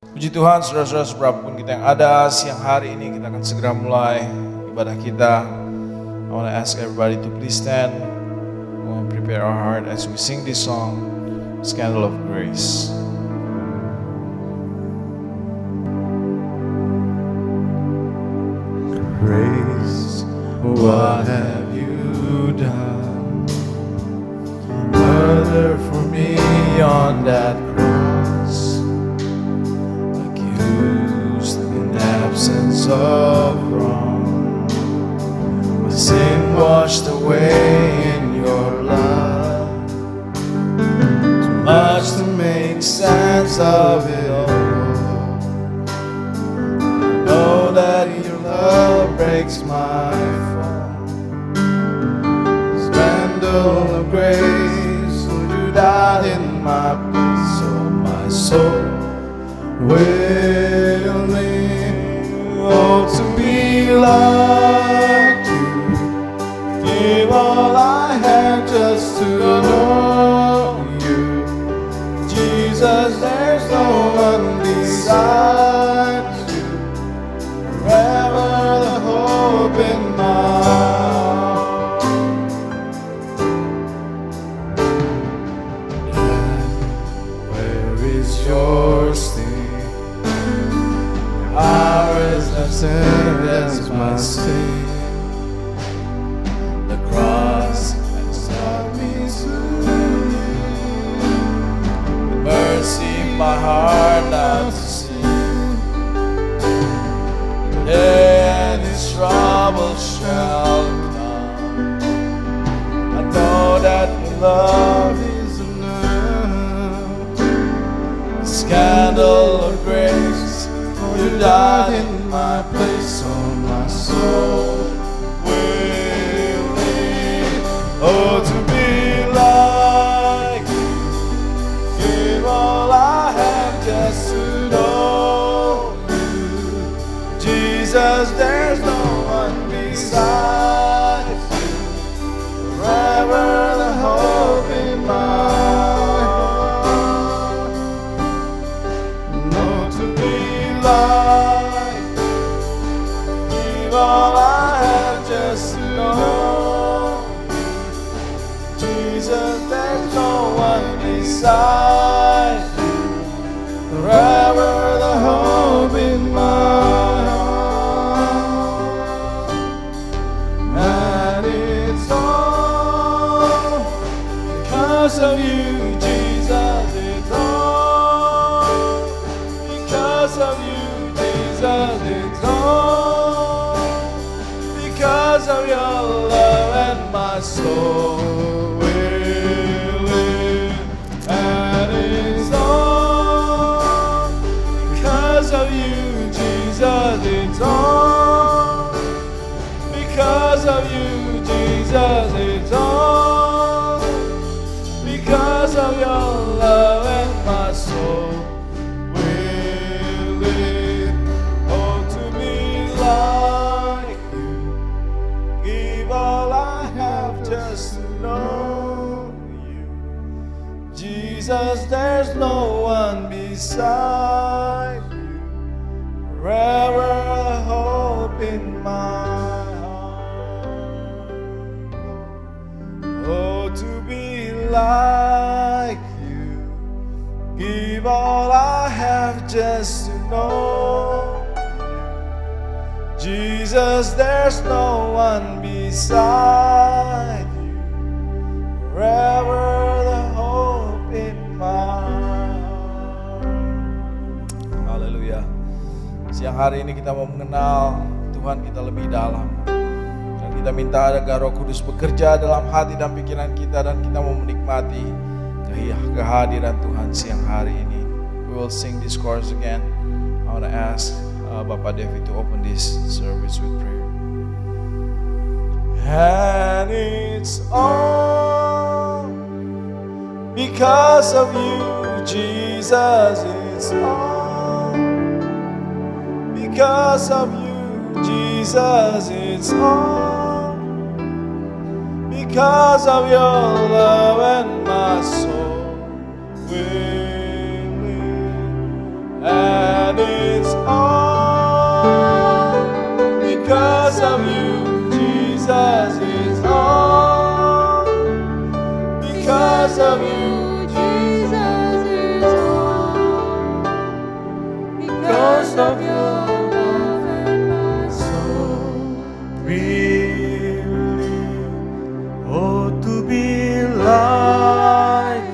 Puji Tuhan, saudara-saudara seberapapun kita yang ada, siang hari ini kita akan segera mulai ibadah kita. I want to ask everybody to please stand. We want to prepare our heart as we sing this song, Scandal of Grace. Grace, what have you done? Murder for me on that cross, accused in absence of wrong, my sin washed away in your love, too much to make sense of it all. I know that your love breaks my fall. Scandal of grace, so you died in my place, so my soul willing, oh, to be like you. Give all I have just to know you. Jesus, there's no one beside you. Forever the hope in my heart. Where is your sting? Ours have sinned as my sin. The cross has taught me to live. The mercy my heart now to see. And his trouble shall come. I know that your love is enough. The scandal of grace, for you died in my place, so my soul will live. Oh, to be like you. Give all I have just to know you. Jesus, there's no one beside you. Forever the hope in my heart. No, to be like you. Give all I have just to know you. Jesus, there's no one beside you. Forever the hope in my heart. And it's all because of you, Jesus. It's all because of you, Jesus. It's all because of your love, and my soul will live. And it's all because of you, Jesus. It's all because of you, Jesus. It's all because of your love, and my soul will live. Oh, to be like you. Give all I have just to know you. Jesus, there's no one beside you. Forever the hope in my heart. Oh, to be like you. Give all I have just to know you. Jesus, there's no one beside you. Forever the hope in my heart. Haleluya. Siang hari ini kita mau mengenal Tuhan kita lebih dalam. Dan kita minta agar Roh Kudus bekerja dalam hati dan pikiran kita, dan kita mau menikmati kehadiran Tuhan siang hari ini. We will sing this chorus again. I want to ask Bapak David to open this service with prayer. And it's all because of you, Jesus. It's all because of you, Jesus. It's all because of your love, and my soul will live. it's all because of you. Jesus, it's all because of you. Jesus, it's all because of your love and my soul. Really, oh, to be like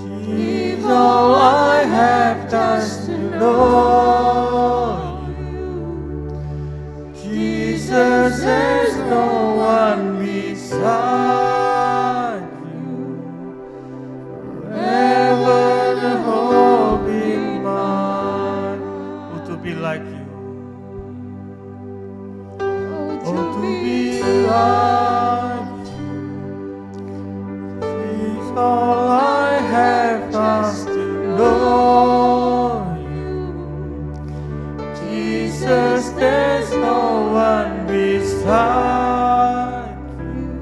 Give all I have just to know you. Jesus, there's no one beside you. Forever the hope in mine. Oh, to be like you. Oh, to be like you. Is all I have just to know you. Jesus, there's no one beside you.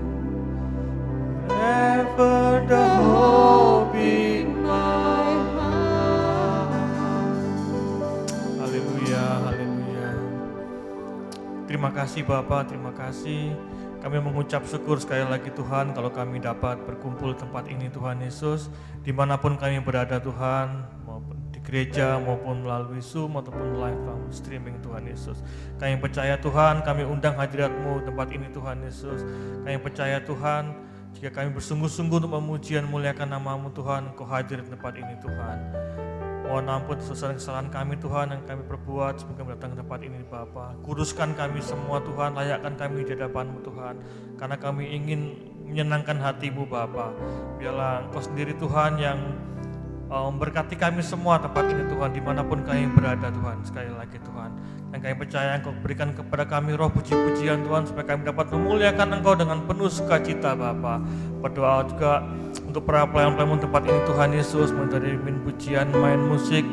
Forever the hope in my heart. Haleluya, haleluya. Terima kasih Bapa, terima kasih. Kami mengucap syukur sekali lagi Tuhan kalau kami dapat berkumpul tempat ini Tuhan Yesus. Dimanapun kami berada Tuhan, maupun di gereja maupun melalui Zoom ataupun live streaming Tuhan Yesus. Kami percaya Tuhan, kami undang hadirat-Mu tempat ini Tuhan Yesus. Kami percaya Tuhan, jika kami bersungguh-sungguh untuk memuji dan memuliakan nama-Mu Tuhan, Engkau hadir di tempat ini Tuhan. Mohon ampun kesalahan-kesalahan kami Tuhan yang kami perbuat sebelum kami datang ke tempat ini Bapa. Kuduskan kami semua Tuhan, layakkan kami di hadapan-Mu Tuhan. Karena kami ingin menyenangkan hati-Mu Bapa. Biarlah Engkau sendiri Tuhan yang memberkati kami semua tempat ini Tuhan, dimanapun kami berada Tuhan. Sekali lagi Tuhan, dan kami percaya Engkau berikan kepada kami roh puji-pujian Tuhan, supaya kami dapat memuliakan Engkau dengan penuh sukacita Bapa. Berdoa juga untuk para pelayan-pelayan tempat ini Tuhan Yesus, dari pujian, main musik,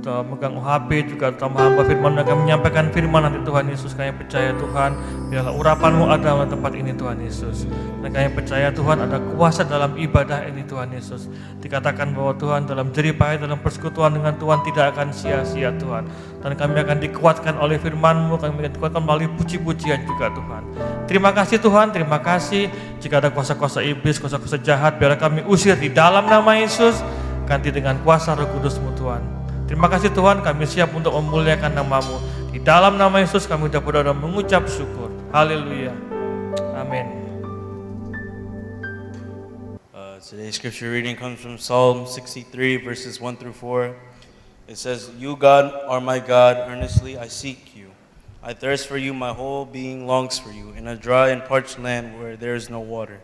megang HP, juga terutama hamba firman yang kami menyampaikan firman nanti Tuhan Yesus. Kami percaya Tuhan, biarlah urapan-Mu ada dalam tempat ini Tuhan Yesus. Dan kami percaya Tuhan ada kuasa dalam ibadah ini Tuhan Yesus. Dikatakan bahwa Tuhan dalam jerih payah, dalam persekutuan dengan Tuhan tidak akan sia-sia Tuhan. Dan kami akan dikuatkan oleh firman-Mu, kami akan dikuatkan melalui puji-pujian juga Tuhan. Terima kasih Tuhan, terima kasih. Jika ada kuasa-kuasa iblis, kuasa-kuasa jahat, biarlah kami usir di dalam nama Yesus, ganti dengan kuasa Roh Kudus-Mu Tuhan. Terima kasih Tuhan, kami siap untuk memuliakan nama-Mu. Di dalam nama Yesus kami udah berdoa dan mengucap syukur. Haleluya. Amin. Today's scripture reading comes from Psalm 63 verses 1 through 4. It says, "You God are my God, earnestly I seek you. I thirst for you, my whole being longs for you, in a dry and parched land where there is no water.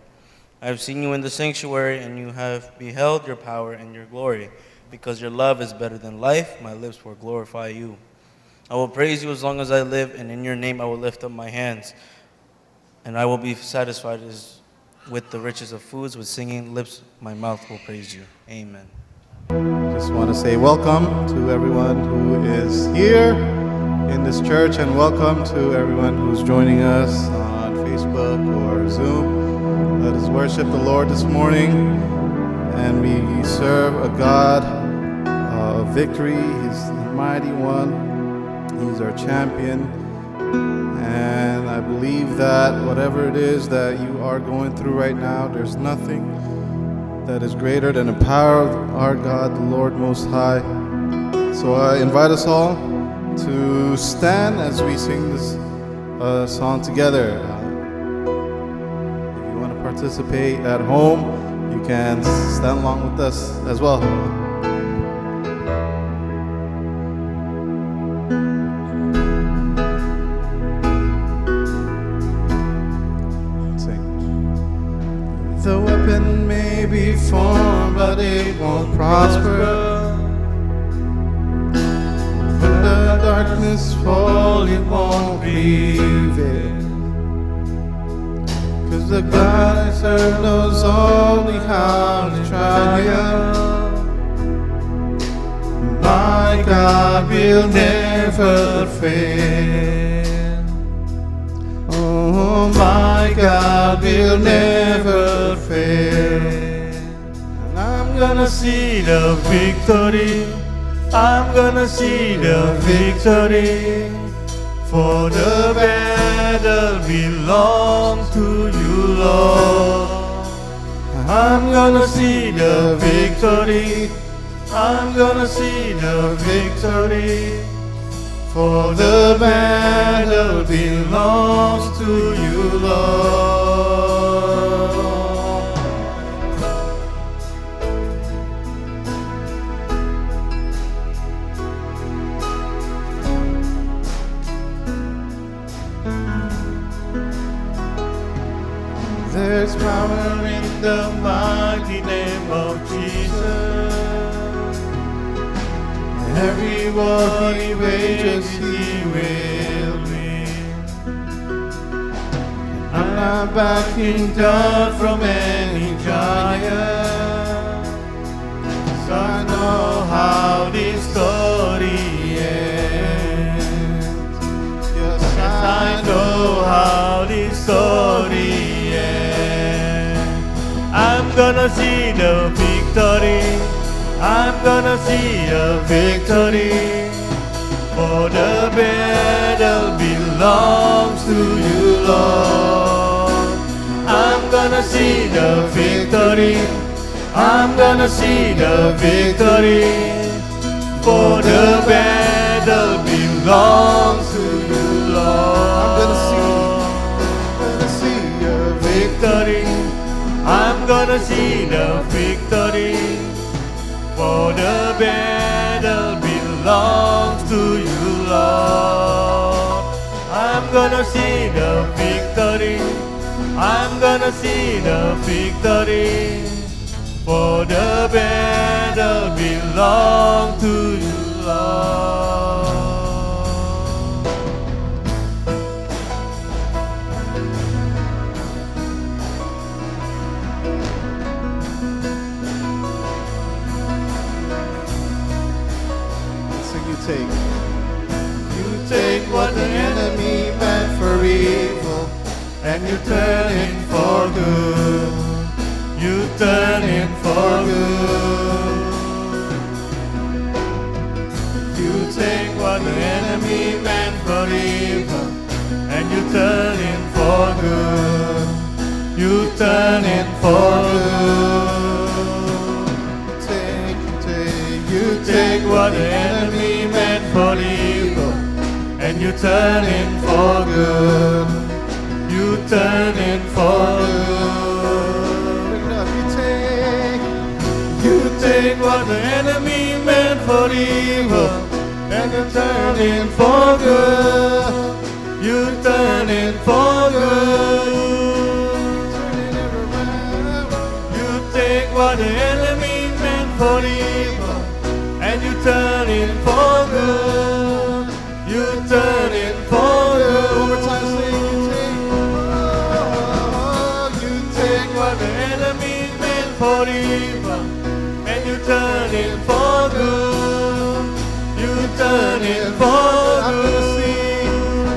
I have seen you in the sanctuary, and you have beheld your power and your glory. Because your love is better than life, my lips will glorify you. I will praise you as long as I live, and in your name I will lift up my hands. And I will be satisfied with the riches of foods, with singing lips my mouth will praise you." Amen. Just want to say welcome to everyone who is here in this church, and welcome to everyone who's joining us on Facebook or Zoom. Let us worship the Lord this morning, and we serve a God of victory. He's the mighty one. He's our champion. And I believe that whatever it is that you are going through right now, there's nothing that is greater than the power of our God, the Lord Most High. So I invite us all to stand as we sing this song together. If you want to participate at home, you can stand along with us as well. The weapon may be formed, but it won't prosper. When the darkness falls, it won't prevail. 'Cause the God I serve knows only how to triumph. My God will never fail. Oh, my God will never fail. And I'm gonna see the victory. I'm gonna see the victory. For the battle belongs to you, Lord. I'm gonna see the victory. I'm gonna see the victory. For the battle belongs to you, Lord. There's power in the mighty name of Jesus. Every war he wages, he will win. I'm not backing down from any giant. 'Cause I know how this story ends. Yes, I know how this story ends. I'm gonna see the victory. I'm gonna see a victory. For the battle belongs to you, Lord. I'm gonna see the victory. I'm gonna see the victory. For the battle belongs to you, Lord. I'm gonna see a victory. I'm gonna see the victory. For the battle belongs to you, Lord. I'm gonna see the victory. I'm gonna see the victory. For the battle belongs to you, Lord. You take what the enemy meant for evil, and you turn it for good. You turn it for good. You take what the enemy meant for evil, and you turn it for good. You turn it for good. You take what the enemy meant for evil, and you turn it for good. You turn it for good. You take what the enemy meant for evil, and you turn it for good. You turn it for good. You take what the enemy meant for evil, and you turn it for good. You turn it for good. Over time, you take what the enemy meant for evil, and you turn it for good. You turn it for good.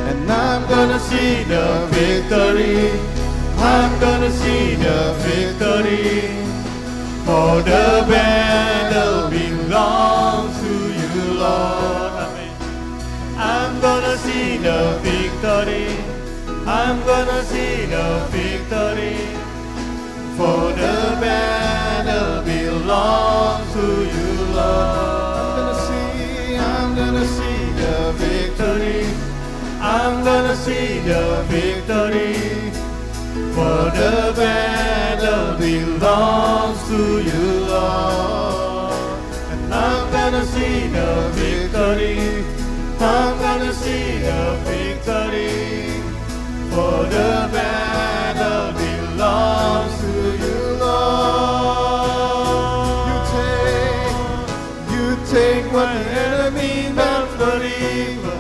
And I'm gonna see the victory. I'm gonna see the victory. For the battle belongs to you, Lord. Amen. I'm gonna see the victory. I'm gonna see the victory. For the battle belongs to you, Lord. I'm gonna see the victory. I'm gonna see the victory. For the battle belongs to you, Lord. And I'm gonna see the victory. I'm gonna see the victory. For the battle belongs to you, Lord. You take what the enemy meant for evil,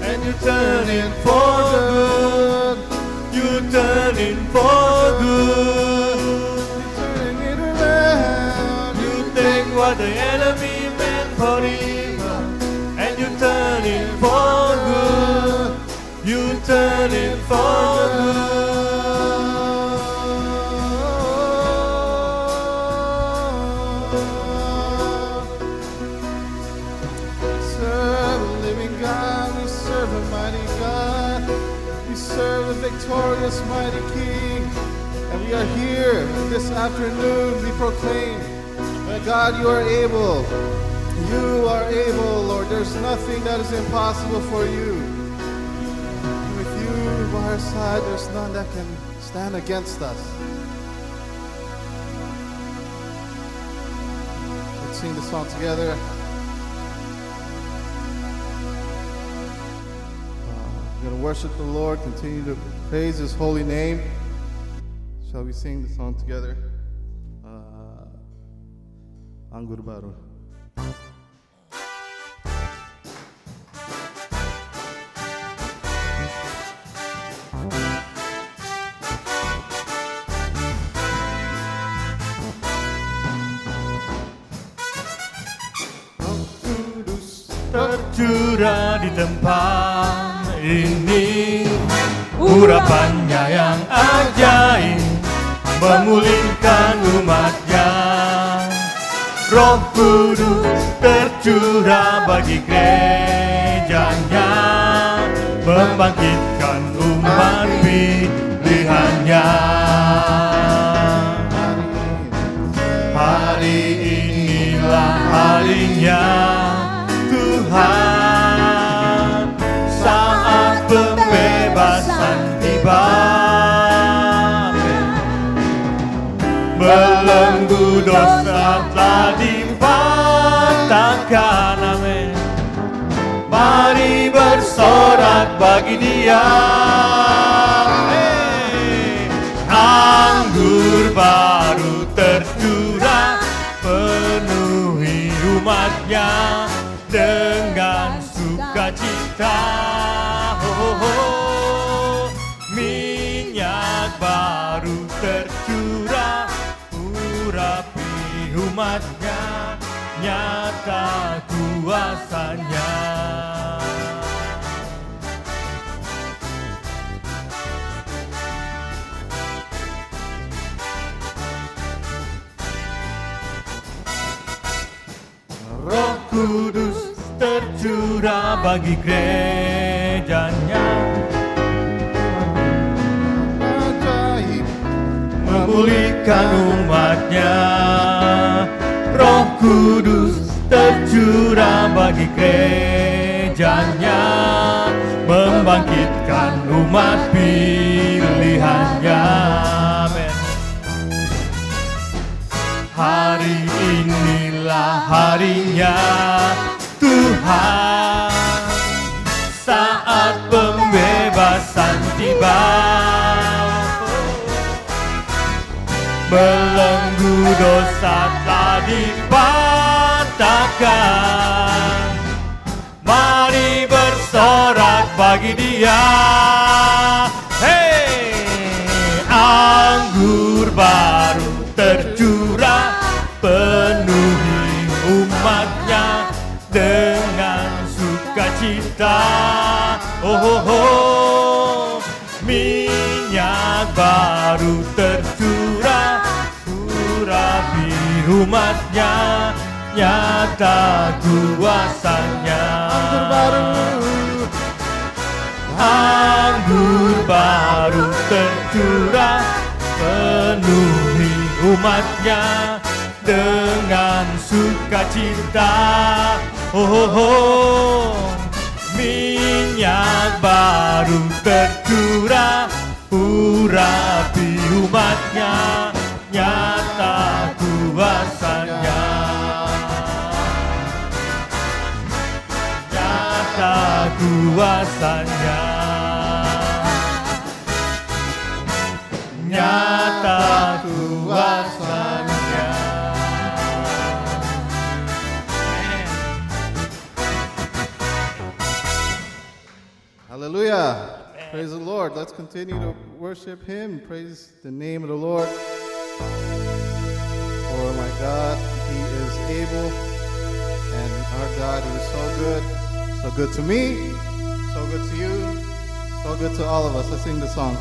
and you turn it for good. You turn it for good. You turn it around. You take what the enemy meant for evil, and you turn it for good. You turn it for good. serve the victorious mighty King. And we are here this afternoon. We proclaim that God, you are able. You are able, Lord. There's nothing that is impossible for you. With you by our side, there's none that can stand against us. Let's sing the song together. We're going to worship the Lord, continue to praise His holy name. Shall we sing the song together? Anggur Baru. Tercurah di tempat ini, urapannya yang ajaib memulihkan umatnya. Roh Kudus tercurah bagi gerejanya, membangkitkan umat pilihannya. Hari inilah harinya Tuhan, saat pembebasan tiba. Belenggu dosa telah dipatahkan, amin. Mari bersorak bagi Dia. Anggur baru tercurah, penuhi umatnya dengan sukacita. Minyak baru tercurah, urapi umatnya, nyata kuasanya. Roh Kudus tercurah bagi gerejanya, Ajaib memulihkan umatnya. Roh Kudus tercurah bagi gerejanya, membangkitkan umat pilihannya. Amin. Hari inilah harinya Tuhan, saat pembebasan tiba. Belenggu dosa telah dipatahkan, mari bersorak bagi Dia. Hey, anggur baru tercurah, penuhi umatnya dengan sukacita. Minyak baru tercurah, urapi umatnya, nyata kuasanya. Anggur baru tercurah, penuhi umatnya dengan sukacita. Minyak baru tercurah, urapi umatnya, nyata kuasanya. Nyata kuasanya. Nyata kuasanya. Hallelujah. Praise the Lord. Let's continue to worship Him. Praise the name of the Lord. For my God, He is able. And our God, He is so good. So good to me. So good to you. So good to all of us. Let's sing the song.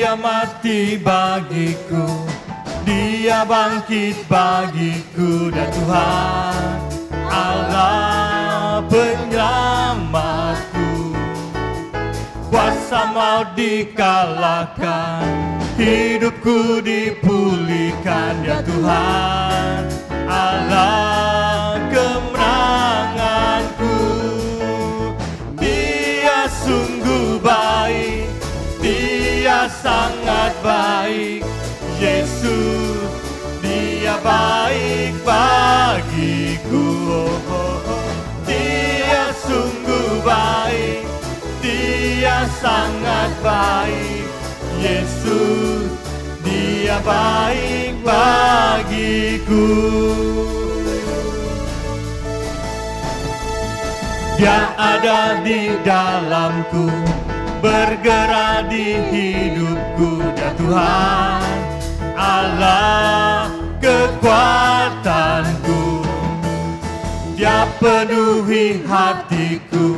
Dia mati bagiku, Dia bangkit bagiku, dan Tuhan Allah penyelamatku. Kuasa maut dikalahkan, hidupku dipulihkan, ya Tuhan Allah kemenanganku. Dia sungguh baik, Dia sangat baik, Yesus, Dia baik bagiku. Dia sungguh baik, Dia sangat baik, Yesus, Dia baik bagiku. Dia ada di dalamku, bergerak di hidupku, ya Tuhan Allah kekuatanku. Dia penuhi hatiku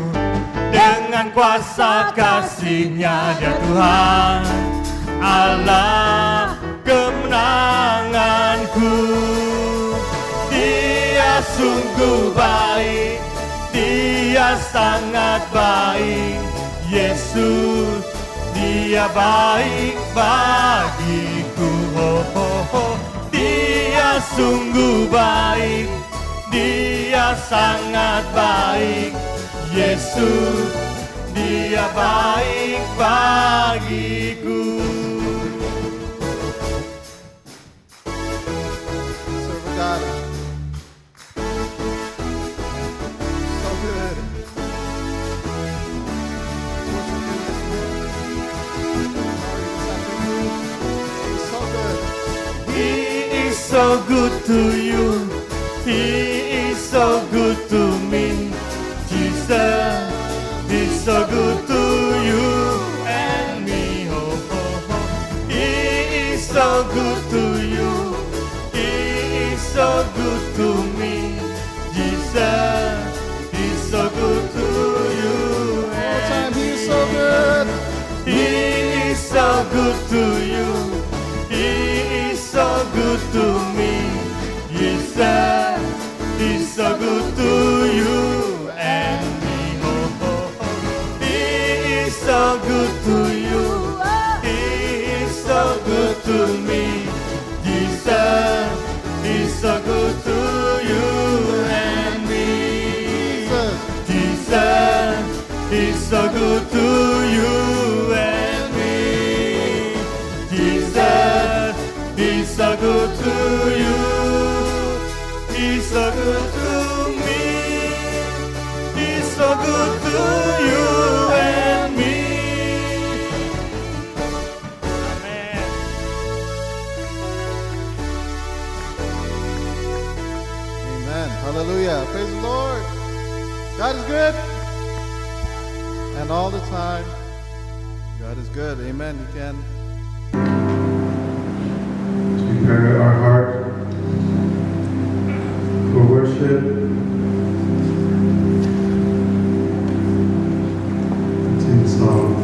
dengan kuasa kasih-Nya, ya Tuhan Allah kemenanganku. Dia sungguh baik, Dia sangat baik, Yesus, Dia baik bagiku. Dia sungguh baik, Dia sangat baik, Yesus, Dia baik bagiku. Serve God. So good. He's so good. He is so good to you, He is so good to me. Jesus is so good to you and me. Oh, oh, oh. He is so good to you, He is so good to me. Jesus is so good to you. All the time, He is so good. He is so good to you, He is so good to me. Jesus is so good to you and me. Oh, oh, oh. He is so good to you, He is so good to me. Jesus is so good to you and me. Jesus is so good to you and me. Jesus is so good to you. He's so good to me. He's so good to you and me. Amen. Amen. Hallelujah. Praise the Lord. God is good. And all the time, God is good. Amen. You can. Prepare our heart for worship. Sing the song.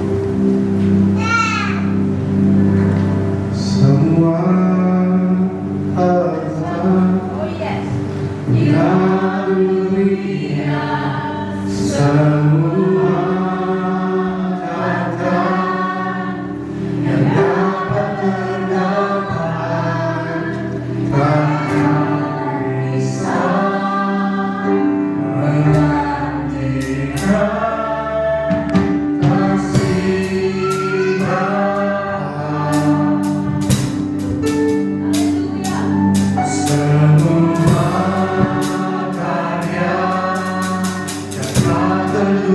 Someone has done. Oh yes. Hallelujah. Someone has done. And dapat terdapat Bahkan bisa menggantikan kasih Bapa. Semua karya yang telah terjadi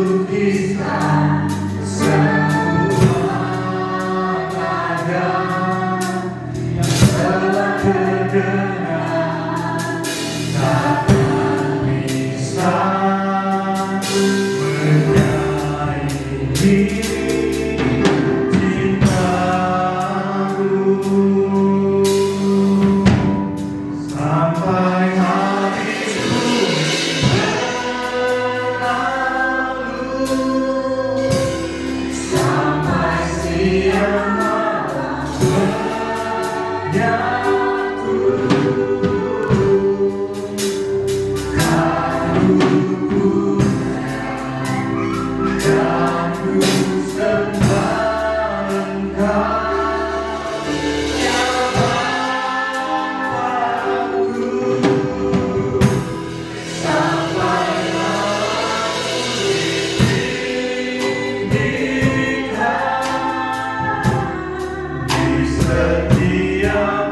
Setia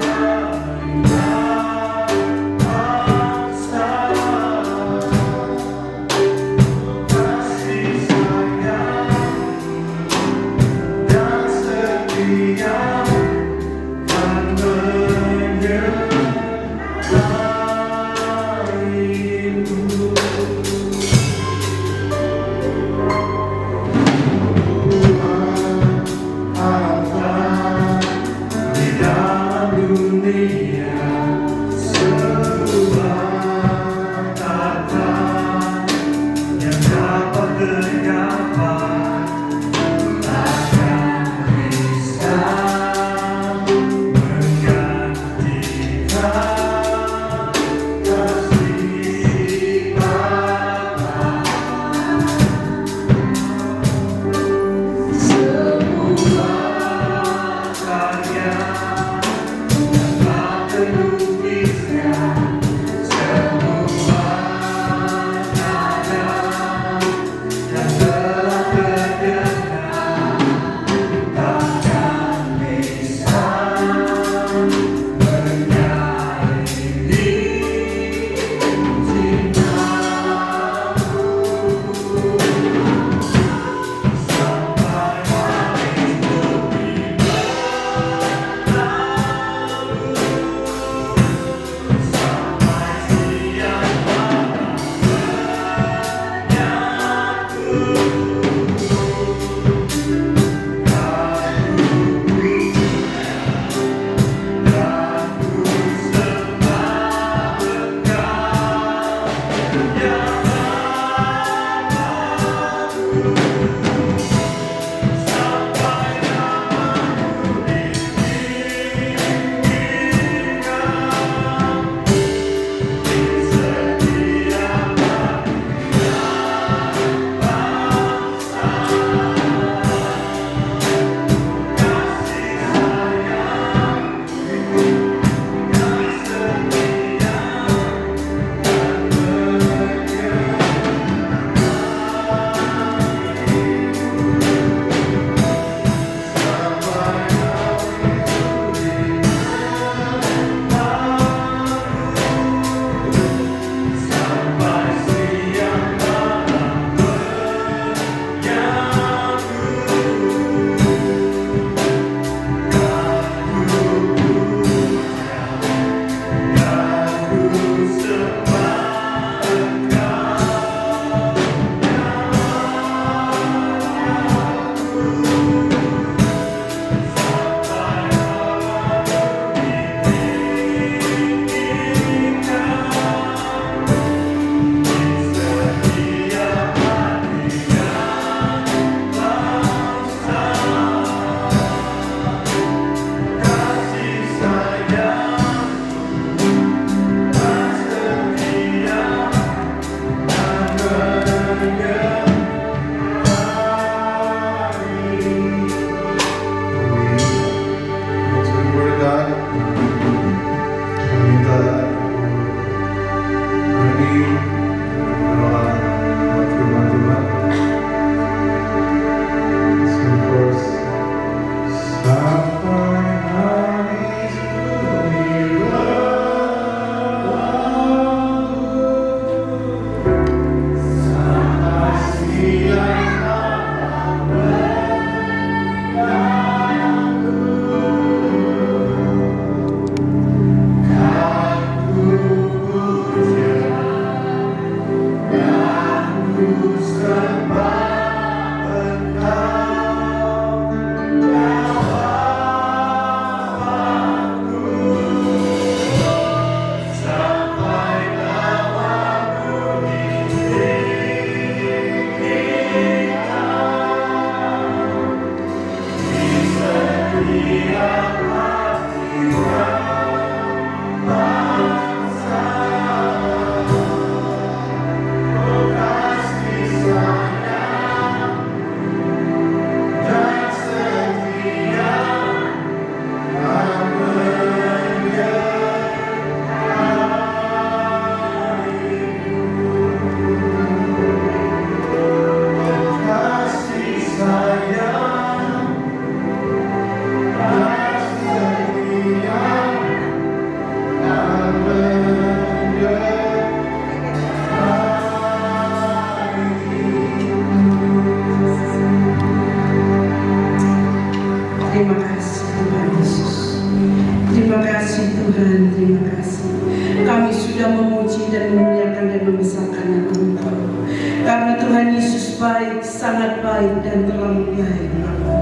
sangat baik dan terlalu baik Bapa.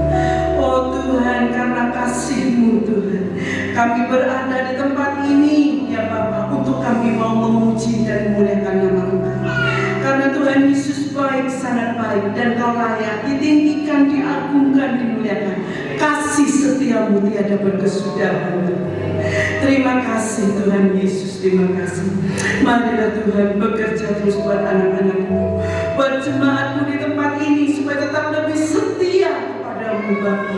Oh Tuhan, karena kasih-Mu Tuhan, kami berada di tempat ini ya Bapa, untuk kami mau memuji dan memuliakan nama Engkau. Karena Tuhan Yesus baik, sangat baik, dan Kau layak ditinggikan, diagungkan, dimuliakan. Kasih setiamu tiada berkesudahan. Terima kasih Tuhan Yesus, terima kasih. Marilah Tuhan bekerja terus buat anak-anak-Mu, buat jemaat-Mu di tempat ini, supaya tetap lebih setia kepadamu Bapa.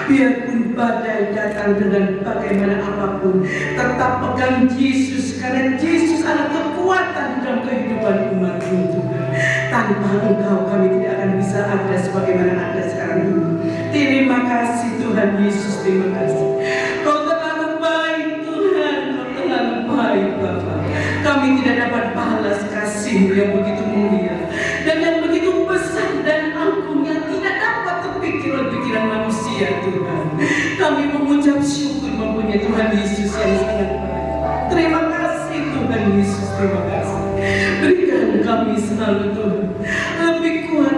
Biarpun badai datang dengan bagaimana apapun, tetap pegang Yesus, karena Yesus adalah kekuatan dalam kehidupan umat-Mu Tuhan. Tanpa Engkau kami tidak akan bisa ada sebagaimana ada sekarang ini. Terima kasih Tuhan Yesus, terima kasih. Kau terlalu baik Tuhan, Kau terlalu baik Bapa. Kami tidak dapat balas kasih-Mu yang begitu mulia dan yang begitu besar dan agung, yang tidak dapat terpikir oleh pikiran manusia Tuhan. Kami mengucap syukur mempunyai Tuhan Yesus yang sangat baik. Terima kasih Tuhan Yesus, terima kasih. Berikan kami selalu Tuhan lebih kuat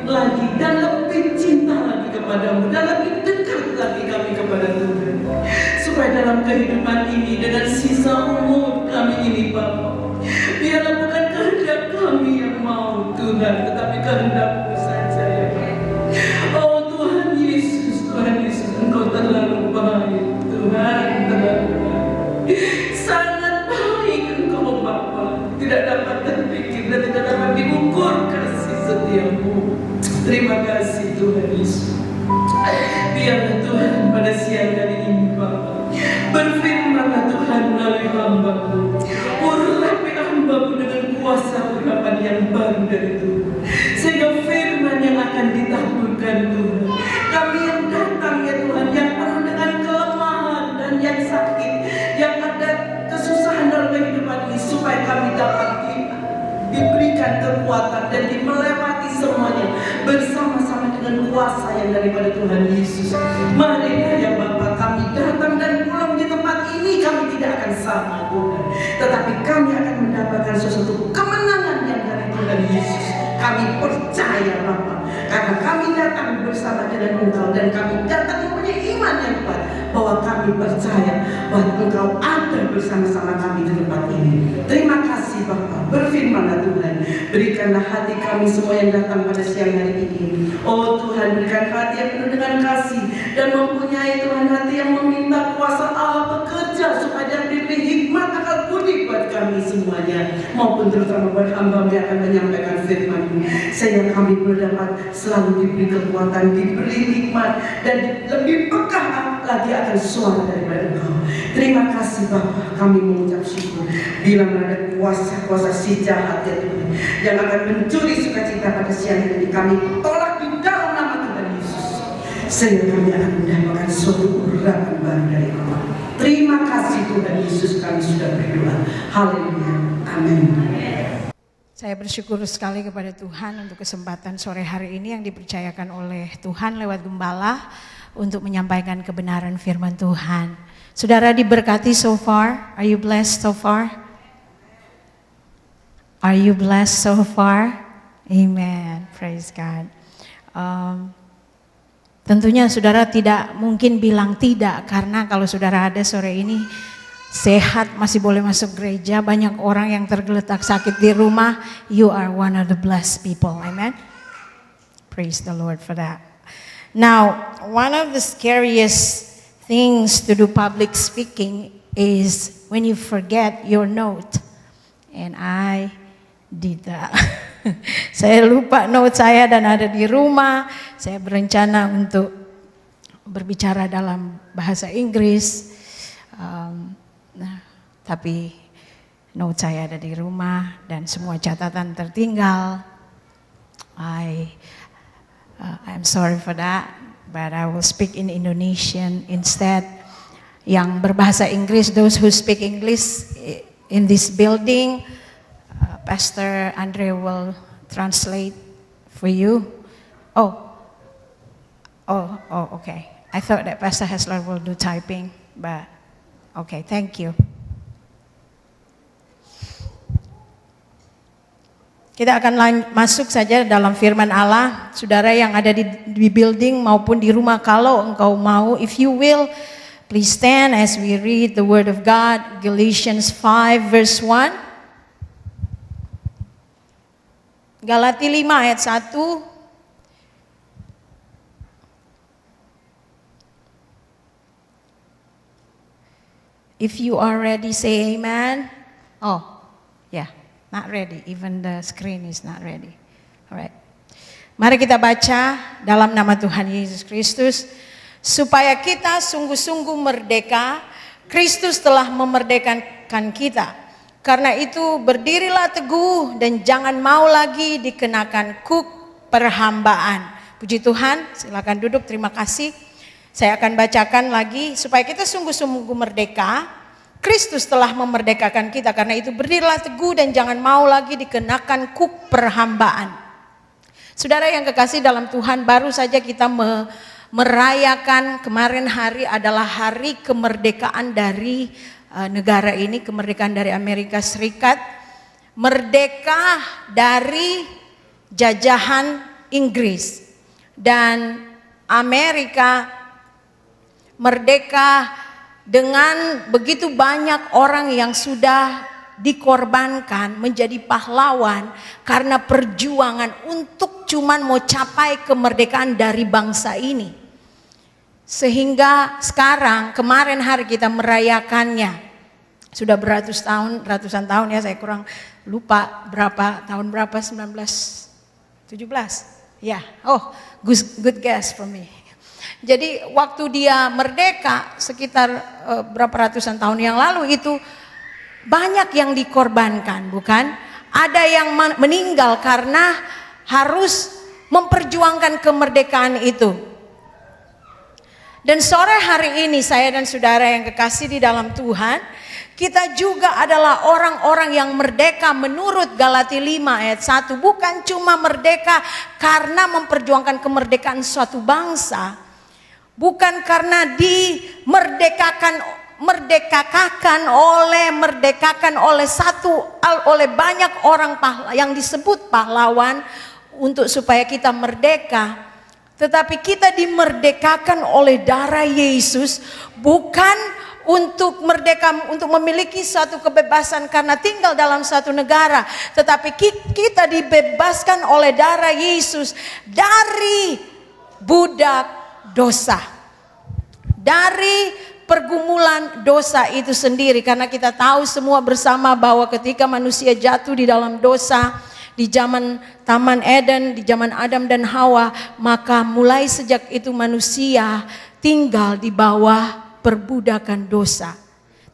lagi dan lebih cinta lagi kepadamu, dan lebih dekat lagi kami kepada Tuhan. Supaya dalam kehidupan ini, dengan sisa umur kami ini Bapa, biarlah bukan kehendak kami yang mau Tuhan, tetapi kehendak-Mu saja ya Bapa. Oh Tuhan Yesus, Engkau terlalu baik Tuhan, terlalu baik. Sangat baik Engkau Bapa, tidak dapat terpikir dan tidak dapat diukur kasih setiamu. Terima kasih Tuhan Yesus. Biarlah Tuhan pada siang hari ini Bapa, berfirmanlah Tuhan melalui hamba-Mu. Urapi hamba-Mu dengan kuasa urapan yang baru dari Tuhan, sehingga firman yang akan ditaburkan Tuhan, kami yang datang ya Tuhan, yang penuh dengan kelemahan dan yang sakit, yang ada kesusahan dalam kehidupan ini, supaya kami dapat diberikan kekuatan dan melewati semuanya bersama-sama dengan kuasa yang daripada Tuhan Yesus. Marilah ya Bapa, kami datang dan pulang di tempat ini, kami tidak akan sama Tuhan, tetapi kami akan mendapatkan sesuatu kemenangan yang dari Tuhan Yesus. Kami percaya Bapa, karena kami datang bersama dengan Engkau, dan kami datang mempunyai iman yang kuat bahwa kami percaya bahwa Engkau ada bersama-sama kami di tempat ini. Terima kasih Bapa, berfirmanlah Tuhan, berikanlah hati kami semua yang datang pada siang hari ini. Oh Tuhan, berikan hati yang penuh dengan kasih, dan mempunyai Tuhan hati yang meminta kuasa Allah bekerja, supaya diberi hikmat akal budi buat kami semuanya, maupun terutama buat hamba yang akan menyampaikan firman-Mu, sehingga kami boleh dapat selalu diberi kekuatan, diberi hikmat, dan lebih peka lagi akan suara daripada Engkau. Terima kasih Bapa, kami mengucap syukur. Bila ada kuasa-kuasa si jahat ya Tuhan, yang akan mencuri sukacita pada siang ini, kami tolak di dalam nama Tuhan Yesus, sehingga kami akan mendapatkan suatu urapan baru dari Engkau. Terima kasih Tuhan Yesus, kami sudah berdoa. Haleluya, amin. Saya bersyukur sekali kepada Tuhan untuk kesempatan sore hari ini yang dipercayakan oleh Tuhan lewat gembala untuk menyampaikan kebenaran firman Tuhan. Saudara diberkati so far? Are you blessed so far? Are you blessed so far? Amen. Praise God. Tentunya saudara tidak mungkin bilang tidak, karena kalau saudara ada sore ini sehat, masih boleh masuk gereja, banyak orang yang tergeletak sakit di rumah, you are one of the blessed people. Amen. Praise the Lord for that. Now, one of the scariest things to do public speaking is when you forget your note. And I did that. Saya lupa note saya dan ada di rumah. Saya berencana untuk berbicara dalam bahasa Inggris. Tapi note saya ada di rumah dan semua catatan tertinggal. I'm sorry for that, but I will speak in Indonesian instead. Yang berbahasa Inggris, those who speak English in this building, Pastor Andre will translate for you. Okay. I thought that Pastor Hessler will do typing, but okay, thank you. Kita akan masuk saja dalam firman Allah. Saudara yang ada di building maupun di rumah, kalau engkau mau, if you will, please stand as we read the word of God. Galatians 5 verse 1. Galati 5 ayat 1. If you are ready, say amen. Oh, yeah. Not ready, even the screen is not ready. Alright. Mari kita baca dalam nama Tuhan Yesus Kristus. Supaya kita sungguh-sungguh merdeka, Kristus telah memerdekakan kita. Karena itu berdirilah teguh dan jangan mau lagi dikenakan kuk perhambaan. Puji Tuhan, silakan duduk, terima kasih. Saya akan bacakan lagi, supaya kita sungguh-sungguh merdeka, Kristus telah memerdekakan kita, karena itu berdirilah teguh dan jangan mau lagi dikenakan kuk perhambaan. Saudara yang kekasih dalam Tuhan, baru saja kita merayakan, kemarin hari adalah hari kemerdekaan dari negara ini, kemerdekaan dari Amerika Serikat, merdeka dari jajahan Inggris, dan Amerika merdeka dengan begitu banyak orang yang sudah dikorbankan menjadi pahlawan karena perjuangan untuk cuman mau capai kemerdekaan dari bangsa ini. Sehingga sekarang, kemarin hari kita merayakannya. Sudah ratusan tahun ya, saya kurang lupa tahun berapa, 1917. Ya, oh good guess for me. Jadi waktu dia merdeka sekitar berapa ratusan tahun yang lalu itu banyak yang dikorbankan, bukan? Ada yang meninggal karena harus memperjuangkan kemerdekaan itu. Dan sore hari ini saya dan saudara yang kekasih di dalam Tuhan, kita juga adalah orang-orang yang merdeka menurut Galati 5 ayat 1. Bukan cuma merdeka karena memperjuangkan kemerdekaan suatu bangsa, bukan karena merdekakan oleh banyak orang yang disebut pahlawan untuk supaya kita merdeka, tetapi kita dimerdekakan oleh darah Yesus, bukan untuk merdeka untuk memiliki suatu kebebasan karena tinggal dalam suatu negara, tetapi kita dibebaskan oleh darah Yesus dari budak dosa, dari pergumulan dosa itu sendiri. Karena kita tahu semua bersama bahwa ketika manusia jatuh di dalam dosa di zaman Taman Eden, di zaman Adam dan Hawa, maka mulai sejak itu manusia tinggal di bawah perbudakan dosa.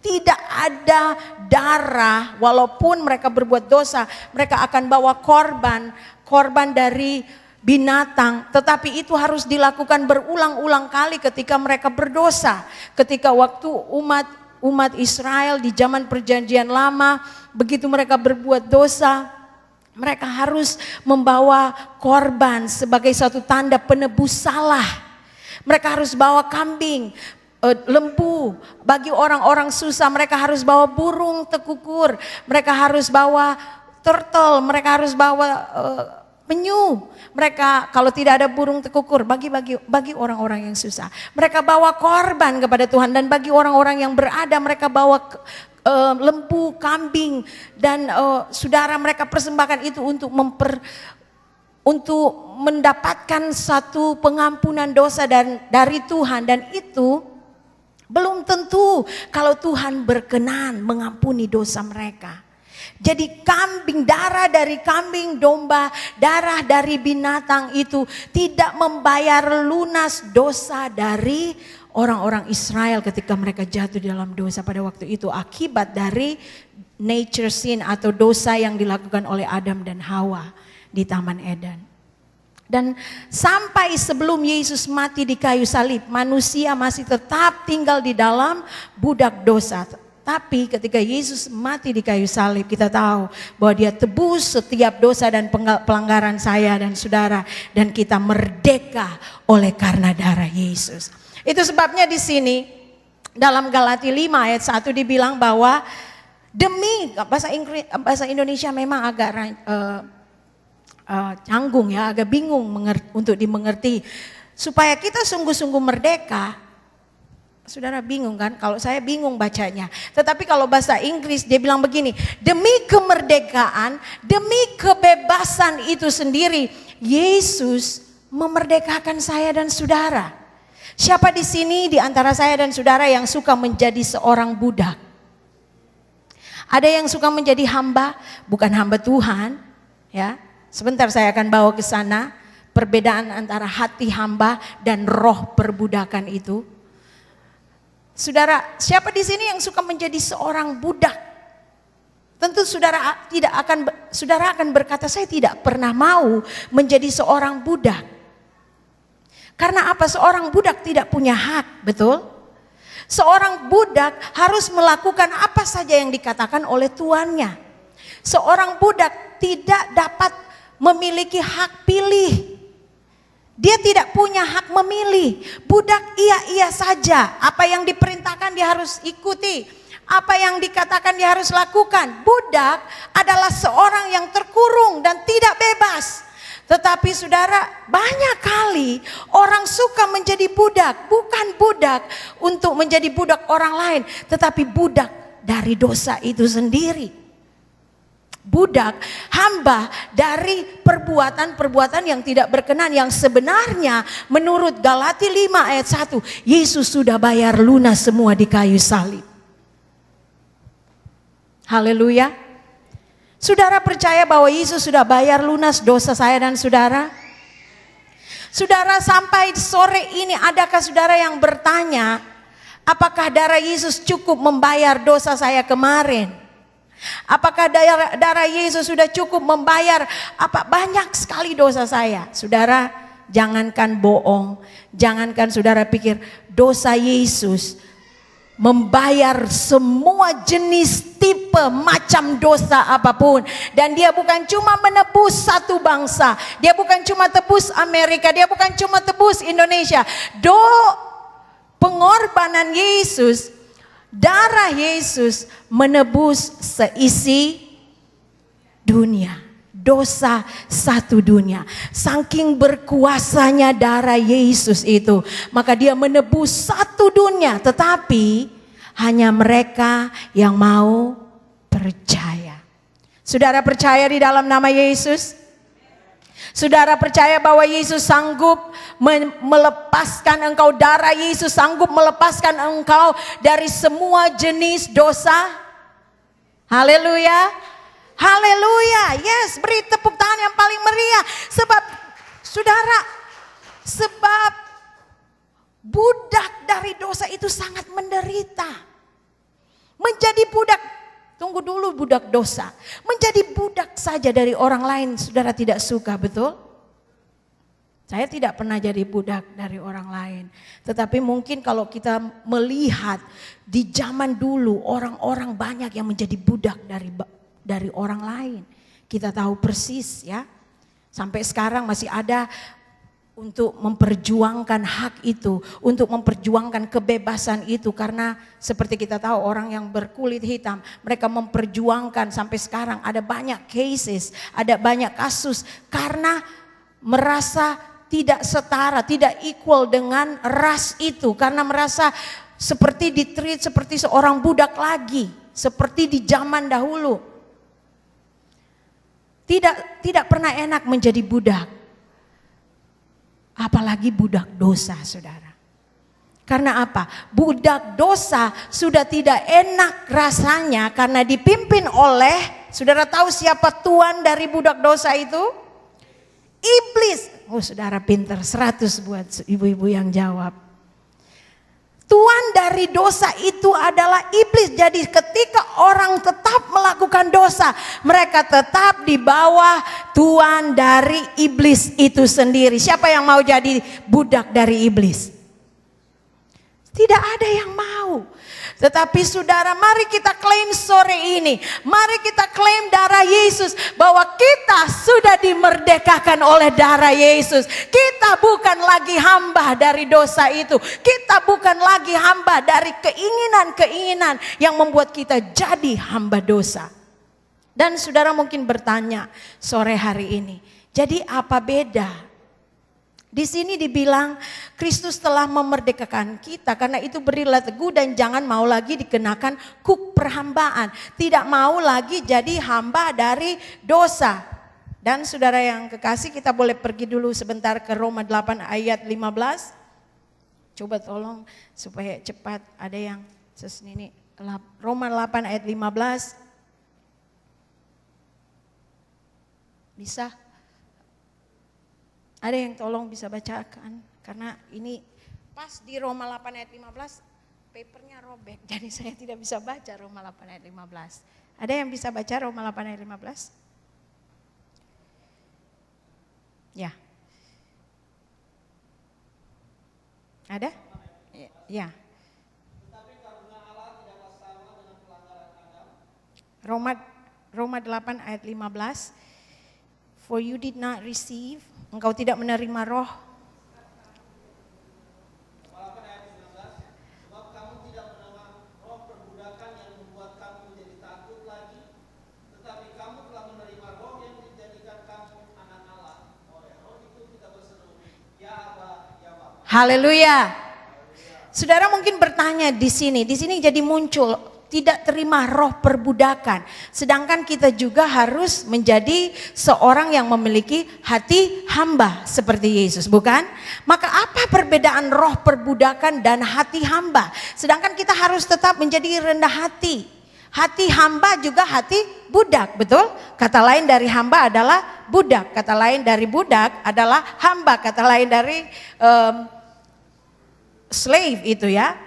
Tidak ada darah, walaupun mereka berbuat dosa, mereka akan bawa korban dari binatang, tetapi itu harus dilakukan berulang-ulang kali ketika mereka berdosa. Ketika waktu umat Israel di zaman perjanjian lama, begitu mereka berbuat dosa, mereka harus membawa korban sebagai satu tanda penebus salah. Mereka harus bawa kambing, lembu. Bagi orang-orang susah mereka harus bawa burung tekukur, mereka harus bawa turtle, mereka harus bawa penyu. Mereka kalau tidak ada burung tekukur, bagi orang-orang yang susah, mereka bawa korban kepada Tuhan. Dan bagi orang-orang yang berada, mereka bawa lembu, kambing, dan saudara mereka persembahkan itu untuk mendapatkan satu pengampunan dosa dari Tuhan. Dan itu belum tentu kalau Tuhan berkenan mengampuni dosa mereka. Jadi darah dari kambing, domba, darah dari binatang itu tidak membayar lunas dosa dari orang-orang Israel ketika mereka jatuh dalam dosa pada waktu itu, akibat dari nature sin atau dosa yang dilakukan oleh Adam dan Hawa di Taman Eden. Dan sampai sebelum Yesus mati di kayu salib, manusia masih tetap tinggal di dalam budak dosa. Tapi ketika Yesus mati di kayu salib, kita tahu bahwa dia tebus setiap dosa dan pelanggaran saya dan saudara, dan kita merdeka oleh karena darah Yesus. Itu sebabnya di sini dalam Galati 5 ayat 1 dibilang bahwa demi, bahasa Indonesia memang agak canggung ya, agak bingung untuk dimengerti. Supaya kita sungguh-sungguh merdeka, saudara bingung kan? Kalau saya bingung bacanya. Tetapi kalau bahasa Inggris dia bilang begini, demi kemerdekaan, demi kebebasan itu sendiri, Yesus memerdekakan saya dan saudara. Siapa di sini di antara saya dan saudara yang suka menjadi seorang budak? Ada yang suka menjadi hamba, bukan hamba Tuhan, ya. Sebentar saya akan bawa ke sana perbedaan antara hati hamba dan roh perbudakan itu. Saudara, siapa di sini yang suka menjadi seorang budak? Tentu saudara akan berkata, saya tidak pernah mau menjadi seorang budak. Karena apa? Seorang budak tidak punya hak, betul? Seorang budak harus melakukan apa saja yang dikatakan oleh tuannya. Seorang budak tidak dapat memiliki hak pilih. Dia tidak punya hak memilih. Budak iya saja. Apa yang diperintahkan dia harus ikuti. Apa yang dikatakan dia harus lakukan. Budak adalah seorang yang terkurung dan tidak bebas. Tetapi saudara, banyak kali orang suka menjadi budak. Bukan budak untuk menjadi budak orang lain, tetapi budak dari dosa itu sendiri. Budak, hamba dari perbuatan-perbuatan yang tidak berkenan, yang sebenarnya menurut Galati 5 ayat 1, Yesus sudah bayar lunas semua di kayu salib. Haleluya. Saudara percaya bahwa Yesus sudah bayar lunas dosa saya dan saudara? Saudara, sampai sore ini adakah saudara yang bertanya, apakah darah Yesus cukup membayar dosa saya kemarin? Apakah darah Yesus sudah cukup membayar banyak sekali dosa saya? Saudara, jangankan bohong, jangankan saudara pikir dosa Yesus membayar semua jenis tipe macam dosa apapun. Dan dia bukan cuma menebus satu bangsa, dia bukan cuma tebus Amerika, dia bukan cuma tebus Indonesia. Pengorbanan Yesus, darah Yesus menebus seisi dunia, dosa satu dunia. Saking berkuasanya darah Yesus itu, maka dia menebus satu dunia. Tetapi hanya mereka yang mau percaya. Saudara percaya di dalam nama Yesus? Saudara percaya bahwa Yesus sanggup melepaskan engkau, darah Yesus sanggup melepaskan engkau dari semua jenis dosa? Haleluya. Haleluya. Yes, beri tepuk tangan yang paling meriah. Sebab saudara, sebab budak dari dosa itu sangat menderita. Menjadi budak, tunggu dulu, budak dosa. Menjadi budak saja dari orang lain, saudara tidak suka, betul? Saya tidak pernah jadi budak dari orang lain. Tetapi mungkin kalau kita melihat di zaman dulu, orang-orang banyak yang menjadi budak dari orang lain. Kita tahu persis ya. Sampai sekarang masih ada untuk memperjuangkan hak itu, untuk memperjuangkan kebebasan itu. Karena seperti kita tahu orang yang berkulit hitam, mereka memperjuangkan sampai sekarang. Ada banyak cases, ada banyak kasus karena merasa tidak setara, tidak equal dengan ras itu. Karena merasa seperti ditreat seperti seorang budak lagi, seperti di zaman dahulu. Tidak pernah enak menjadi budak. Apalagi budak dosa, saudara. Karena apa? Budak dosa sudah tidak enak rasanya karena dipimpin oleh, saudara tahu siapa tuan dari budak dosa itu? Iblis. Oh saudara pintar, 100 buat ibu-ibu yang jawab. Tuan dari dosa itu adalah iblis. Jadi ketika orang tetap melakukan dosa, mereka tetap di bawah tuan dari iblis itu sendiri. Siapa yang mau jadi budak dari iblis? Tidak ada yang mau. Tetapi saudara, mari kita klaim sore ini. Mari kita klaim darah Yesus. Bahwa kita sudah dimerdekakan oleh darah Yesus. Kita bukan lagi hamba dari dosa itu. Kita bukan lagi hamba dari keinginan-keinginan yang membuat kita jadi hamba dosa. Dan saudara mungkin bertanya sore hari ini, jadi apa beda? Di sini dibilang Kristus telah memerdekakan kita, karena itu berilah teguh dan jangan mau lagi dikenakan kuk perhambaan. Tidak mau lagi jadi hamba dari dosa. Dan saudara yang kekasih, kita boleh pergi dulu sebentar ke Roma 8 ayat 15. Coba tolong supaya cepat, ada yang ini. Roma 8 ayat 15. Bisa? Ada yang tolong bisa bacakan, karena ini pas di Roma 8 ayat 15 papernya robek, jadi saya tidak bisa baca Roma 8 ayat 15. Ada yang bisa baca Roma 8 ayat 15? Ya. Ada? Ya. Roma 8 ayat 15. For you did not receive, engkau tidak menerima roh. Sebab kamu tidak menerima roh perbudakan yang membuat kamu menjadi takut lagi, tetapi kamu telah menerima roh yang dijadikan kamu anak Allah. Oleh roh itu kita berseru, ya Aba, ya Bapa. Haleluya. Saudara mungkin bertanya di sini jadi muncul tidak terima roh perbudakan. Sedangkan kita juga harus menjadi seorang yang memiliki hati hamba seperti Yesus, bukan? Maka apa perbedaan roh perbudakan dan hati hamba? Sedangkan kita harus tetap menjadi rendah hati. Hati hamba juga hati budak, betul? Kata lain dari hamba adalah budak. Kata lain dari budak adalah hamba. Kata lain dari slave itu ya.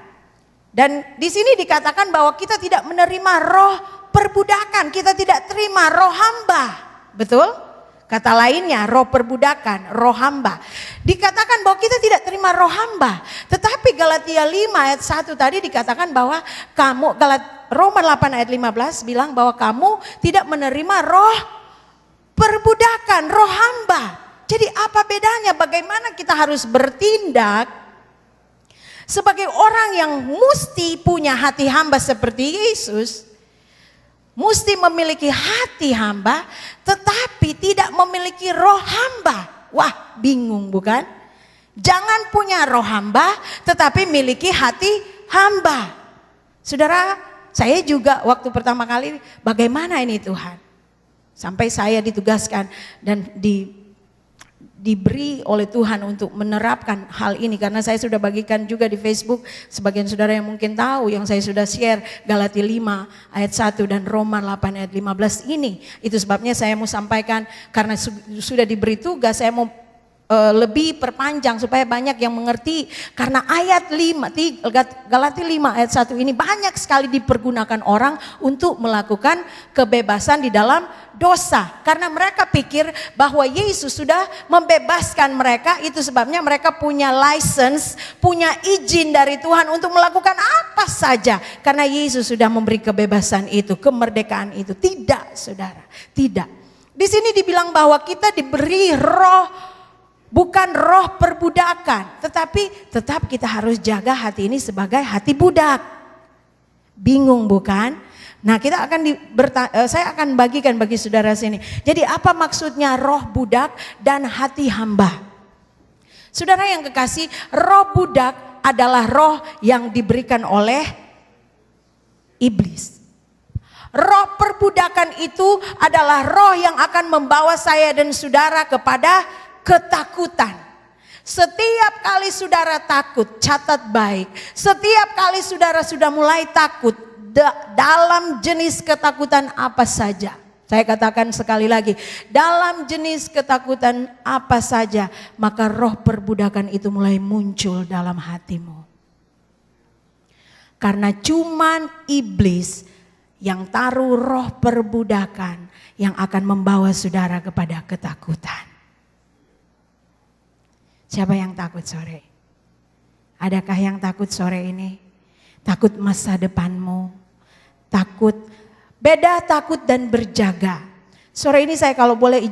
Dan di sini dikatakan bahwa kita tidak menerima roh perbudakan, kita tidak terima roh hamba, betul? Kata lainnya roh perbudakan, roh hamba. Dikatakan bahwa kita tidak terima roh hamba, tetapi Galatia 5 ayat 1 tadi dikatakan bahwa Roma 8 ayat 15 bilang bahwa kamu tidak menerima roh perbudakan, roh hamba. Jadi apa bedanya? Bagaimana kita harus bertindak sebagai orang yang mesti punya hati hamba seperti Yesus, mesti memiliki hati hamba tetapi tidak memiliki roh hamba. Wah, bingung bukan? Jangan punya roh hamba tetapi miliki hati hamba. Saudara, saya juga waktu pertama kali bagaimana ini Tuhan? Sampai saya ditugaskan dan diberi oleh Tuhan untuk menerapkan hal ini, karena saya sudah bagikan juga di Facebook, sebagian saudara yang mungkin tahu yang saya sudah share Galatia 5 ayat 1 dan Roma 8 ayat 15 ini. Itu sebabnya saya mau sampaikan, karena sudah diberi tugas, saya mau lebih perpanjang supaya banyak yang mengerti, karena ayat 5 Galatia 5 ayat 1 ini banyak sekali dipergunakan orang untuk melakukan kebebasan di dalam dosa, karena mereka pikir bahwa Yesus sudah membebaskan mereka. Itu sebabnya mereka punya license, punya izin dari Tuhan untuk melakukan apa saja, karena Yesus sudah memberi kebebasan itu, kemerdekaan itu. Tidak, saudara, tidak. Di sini dibilang bahwa kita diberi roh, bukan roh perbudakan, tetapi tetap kita harus jaga hati ini sebagai hati budak. Bingung bukan? Nah, saya akan bagikan bagi saudara sini. Jadi apa maksudnya roh budak dan hati hamba? Saudara yang kekasih, roh budak adalah roh yang diberikan oleh iblis. Roh perbudakan itu adalah roh yang akan membawa saya dan saudara kepada ketakutan. Setiap kali saudara takut, catat baik. Setiap kali saudara sudah mulai takut, dalam jenis ketakutan apa saja. Saya katakan sekali lagi, dalam jenis ketakutan apa saja, maka roh perbudakan itu mulai muncul dalam hatimu. Karena cuman iblis yang taruh roh perbudakan yang akan membawa saudara kepada ketakutan. Siapa yang takut sore? Adakah yang takut sore ini? Takut masa depanmu? Takut, beda takut dan berjaga. Sore ini saya kalau boleh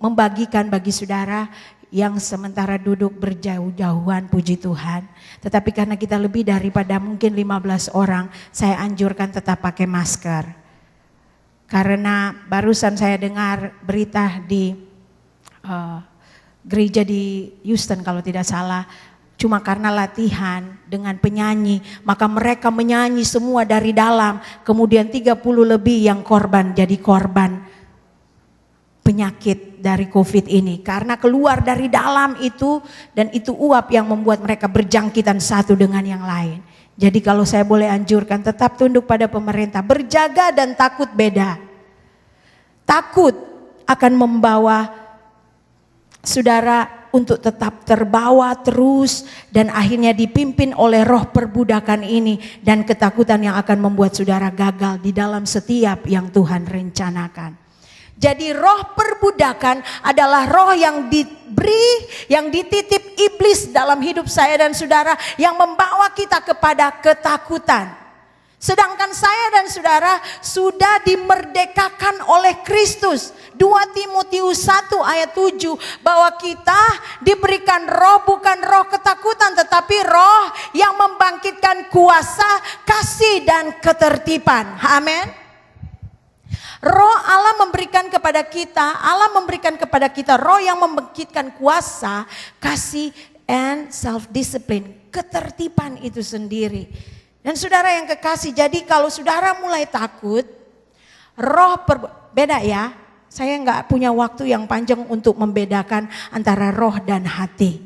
membagikan bagi saudara yang sementara duduk berjauh-jauhan, puji Tuhan. Tetapi karena kita lebih daripada mungkin 15 orang, saya anjurkan tetap pakai masker. Karena barusan saya dengar berita di gereja di Houston kalau tidak salah, cuma karena latihan dengan penyanyi, maka mereka menyanyi semua dari dalam, kemudian 30 lebih yang jadi korban penyakit dari COVID ini. Karena keluar dari dalam itu, dan itu uap yang membuat mereka berjangkitan satu dengan yang lain. Jadi kalau saya boleh anjurkan, tetap tunduk pada pemerintah, berjaga dan takut beda. Takut akan membawa saudara untuk tetap terbawa terus dan akhirnya dipimpin oleh roh perbudakan ini dan ketakutan yang akan membuat saudara gagal di dalam setiap yang Tuhan rencanakan. Jadi roh perbudakan adalah roh yang diberi, yang dititip iblis dalam hidup saya dan saudara, yang membawa kita kepada ketakutan. Sedangkan saya dan saudara sudah dimerdekakan oleh Kristus. 2 Timotius 1 ayat 7, bahwa kita diberikan roh bukan roh ketakutan, tetapi roh yang membangkitkan kuasa, kasih dan ketertiban. Amin. Roh Allah memberikan kepada kita roh yang membangkitkan kuasa, kasih, and self-discipline, ketertiban itu sendiri. Dan saudara yang kekasih, jadi kalau saudara mulai takut, beda ya, saya nggak punya waktu yang panjang untuk membedakan antara roh dan hati.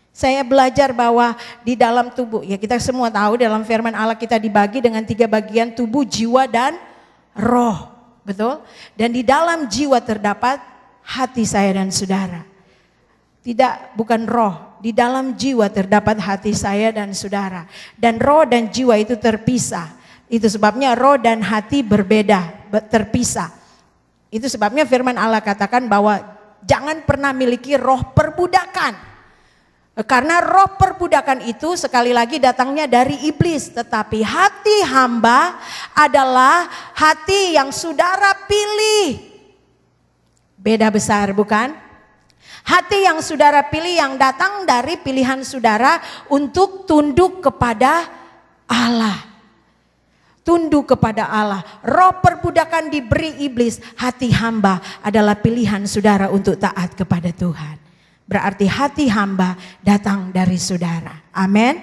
Saya belajar bahwa di dalam tubuh, ya kita semua tahu dalam firman Allah kita dibagi dengan 3 bagian, tubuh, jiwa, dan roh. Betul? Dan di dalam jiwa terdapat hati saya dan saudara. Bukan roh. Di dalam jiwa terdapat hati saya dan saudara. Dan roh dan jiwa itu terpisah. Itu sebabnya roh dan hati berbeda, terpisah. Itu sebabnya firman Allah katakan bahwa jangan pernah miliki roh perbudakan. Karena roh perbudakan itu sekali lagi datangnya dari iblis. Tetapi hati hamba adalah hati yang saudara pilih. Beda besar bukan? Hati yang saudara pilih yang datang dari pilihan saudara untuk tunduk kepada Allah. Tunduk kepada Allah. Roh perbudakan diberi iblis. Hati hamba adalah pilihan saudara untuk taat kepada Tuhan. Berarti hati hamba datang dari saudara. Amin.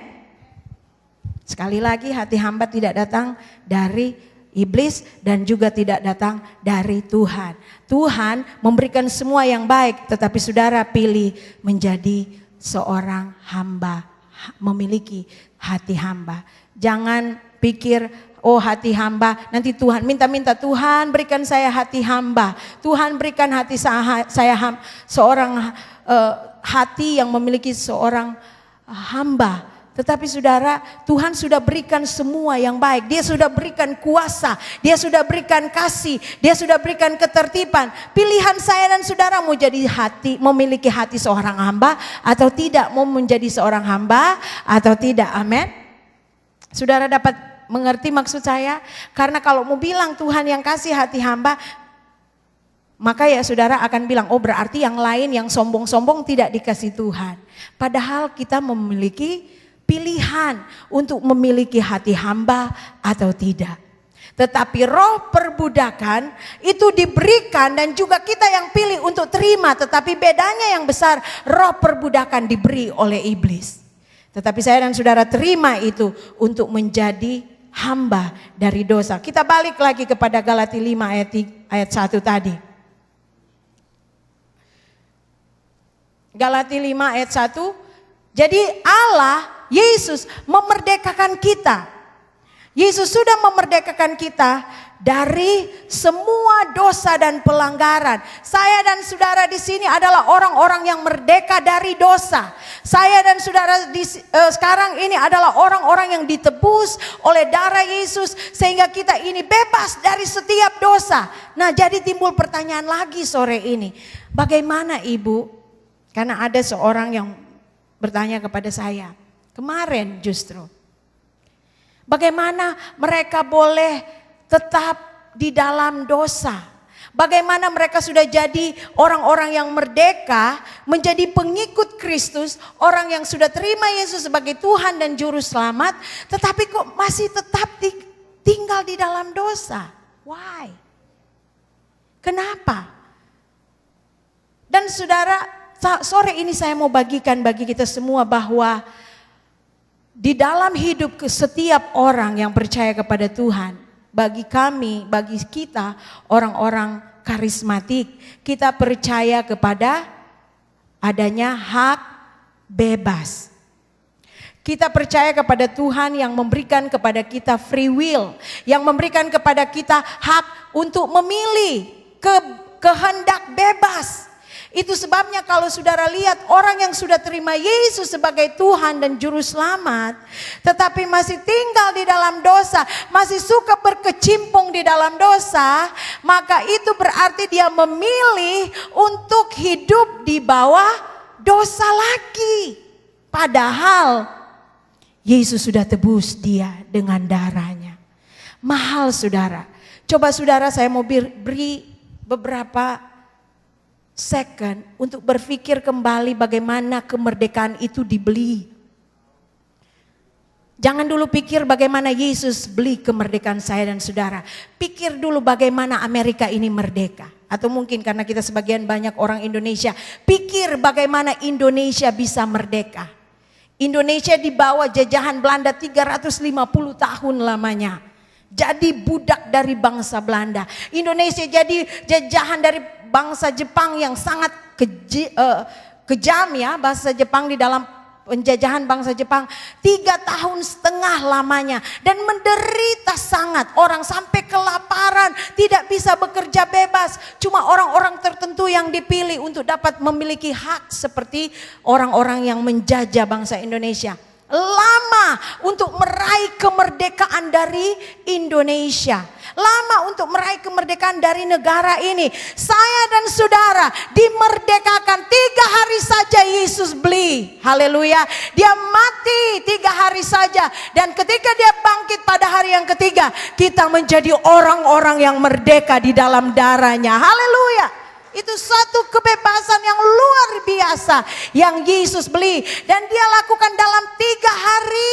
Sekali lagi, hati hamba tidak datang dari iblis dan juga tidak datang dari Tuhan. Tuhan memberikan semua yang baik, tetapi saudara pilih menjadi seorang hamba, memiliki hati hamba. Jangan pikir, oh hati hamba, nanti Tuhan minta-minta, Tuhan berikan saya hati hamba. Tuhan berikan hati saya seorang hati yang memiliki seorang hamba. Tetapi saudara, Tuhan sudah berikan semua yang baik. Dia sudah berikan kuasa, Dia sudah berikan kasih, Dia sudah berikan ketertiban. Pilihan saya dan saudara mau jadi memiliki hati seorang hamba atau tidak, mau menjadi seorang hamba atau tidak. Amin. Saudara dapat mengerti maksud saya? Karena kalau mau bilang Tuhan yang kasih hati hamba, maka ya saudara akan bilang, oh berarti yang lain yang sombong-sombong tidak dikasih Tuhan. Padahal kita memiliki pilihan untuk memiliki hati hamba atau tidak. Tetapi roh perbudakan itu diberikan dan juga kita yang pilih untuk terima. Tetapi bedanya yang besar, roh perbudakan diberi oleh iblis. Tetapi saya dan saudara terima itu untuk menjadi hamba dari dosa. Kita balik lagi kepada Galatia 5 ayat 1 tadi. Galatia 5 ayat 1. Jadi Allah, Yesus memerdekakan kita. Yesus sudah memerdekakan kita dari semua dosa dan pelanggaran. Saya dan saudara di sini adalah orang-orang yang merdeka dari dosa. Saya dan saudara sekarang ini adalah orang-orang yang ditebus oleh darah Yesus sehingga kita ini bebas dari setiap dosa. Nah, jadi timbul pertanyaan lagi sore ini. Bagaimana Ibu? Karena ada seorang yang bertanya kepada saya kemarin justru. Bagaimana mereka boleh tetap di dalam dosa? Bagaimana mereka sudah jadi orang-orang yang merdeka, menjadi pengikut Kristus, orang yang sudah terima Yesus sebagai Tuhan dan Juru Selamat, tetapi kok masih tetap tinggal di dalam dosa? Why? Kenapa? Dan saudara, sore ini saya mau bagikan bagi kita semua bahwa di dalam hidup setiap orang yang percaya kepada Tuhan, bagi kami, bagi kita orang-orang karismatik, kita percaya kepada adanya hak bebas. Kita percaya kepada Tuhan yang memberikan kepada kita free will, yang memberikan kepada kita hak untuk memilih kehendak bebas. Itu sebabnya kalau saudara lihat orang yang sudah terima Yesus sebagai Tuhan dan Juru Selamat, tetapi masih tinggal di dalam dosa, masih suka berkecimpung di dalam dosa, maka itu berarti dia memilih untuk hidup di bawah dosa lagi. Padahal Yesus sudah tebus dia dengan darahnya. Mahal saudara. Coba saudara, saya mau beri beberapa second untuk berpikir kembali bagaimana kemerdekaan itu dibeli. Jangan dulu pikir bagaimana Yesus beli kemerdekaan saya dan saudara. Pikir dulu bagaimana Amerika ini merdeka. Atau mungkin karena kita sebagian banyak orang Indonesia, pikir bagaimana Indonesia bisa merdeka. Indonesia di bawah jajahan Belanda 350 tahun lamanya. Jadi budak dari bangsa Belanda. Indonesia jadi jajahan dari bangsa Jepang yang sangat kejam ya. Bahasa Jepang di dalam penjajahan bangsa Jepang 3,5 tahun lamanya. Dan menderita sangat. Orang sampai kelaparan, tidak bisa bekerja bebas. Cuma orang-orang tertentu yang dipilih untuk dapat memiliki hak seperti orang-orang yang menjajah bangsa Indonesia. Lama untuk meraih kemerdekaan dari Indonesia. Lama untuk meraih kemerdekaan dari negara ini. Saya dan saudara dimerdekakan 3 hari saja Yesus beli. Haleluya. Dia mati 3 hari saja. Dan ketika dia bangkit pada hari yang ketiga, kita menjadi orang-orang yang merdeka di dalam darahnya. Haleluya. Itu suatu kebebasan yang luar biasa yang Yesus beli. Dan dia lakukan dalam 3 hari.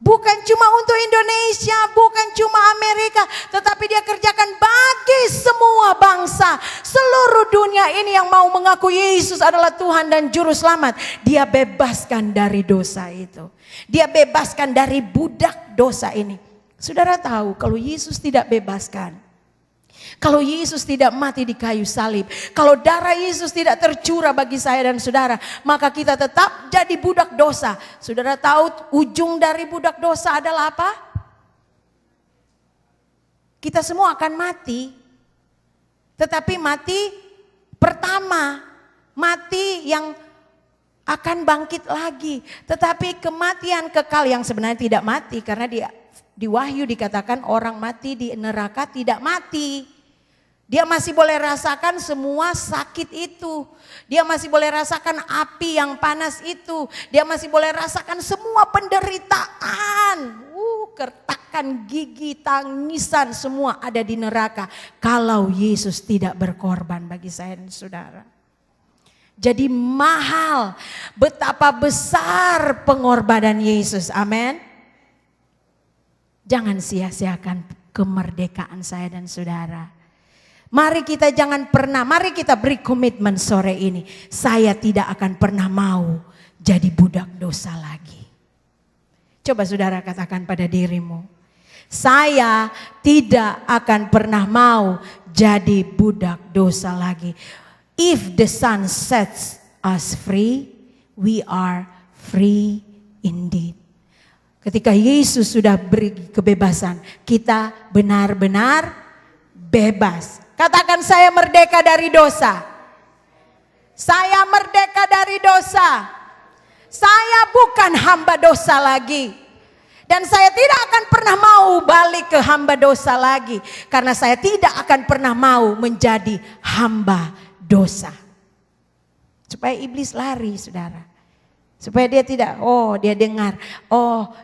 Bukan cuma untuk Indonesia, bukan cuma Amerika. Tetapi dia kerjakan bagi semua bangsa. Seluruh dunia ini yang mau mengaku Yesus adalah Tuhan dan Juru Selamat. Dia bebaskan dari dosa itu. Dia bebaskan dari budak dosa ini. Saudara tahu kalau Yesus tidak bebaskan, kalau Yesus tidak mati di kayu salib, kalau darah Yesus tidak tercurah bagi saya dan saudara, maka kita tetap jadi budak dosa. Saudara tahu ujung dari budak dosa adalah apa? Kita semua akan mati. Tetapi mati pertama, mati yang akan bangkit lagi. Tetapi kematian kekal yang sebenarnya tidak mati, karena di Wahyu dikatakan orang mati di neraka tidak mati. Dia masih boleh rasakan semua sakit itu. Dia masih boleh rasakan api yang panas itu. Dia masih boleh rasakan semua penderitaan. Kertakan gigi, tangisan, semua ada di neraka. Kalau Yesus tidak berkorban bagi saya dan saudara. Jadi mahal, betapa besar pengorbanan Yesus. Amin. Jangan sia-siakan kemerdekaan saya dan saudara. Mari kita mari kita beri komitmen sore ini. Saya tidak akan pernah mau jadi budak dosa lagi. Coba saudara katakan pada dirimu. Saya tidak akan pernah mau jadi budak dosa lagi. If the Son sets us free, we are free indeed. Ketika Yesus sudah beri kebebasan, kita benar-benar bebas. Katakan, saya merdeka dari dosa. Saya merdeka dari dosa. Saya bukan hamba dosa lagi. Dan saya tidak akan pernah mau balik ke hamba dosa lagi. Karena saya tidak akan pernah mau menjadi hamba dosa. Supaya iblis lari, saudara. Supaya dia tidak, dia dengar,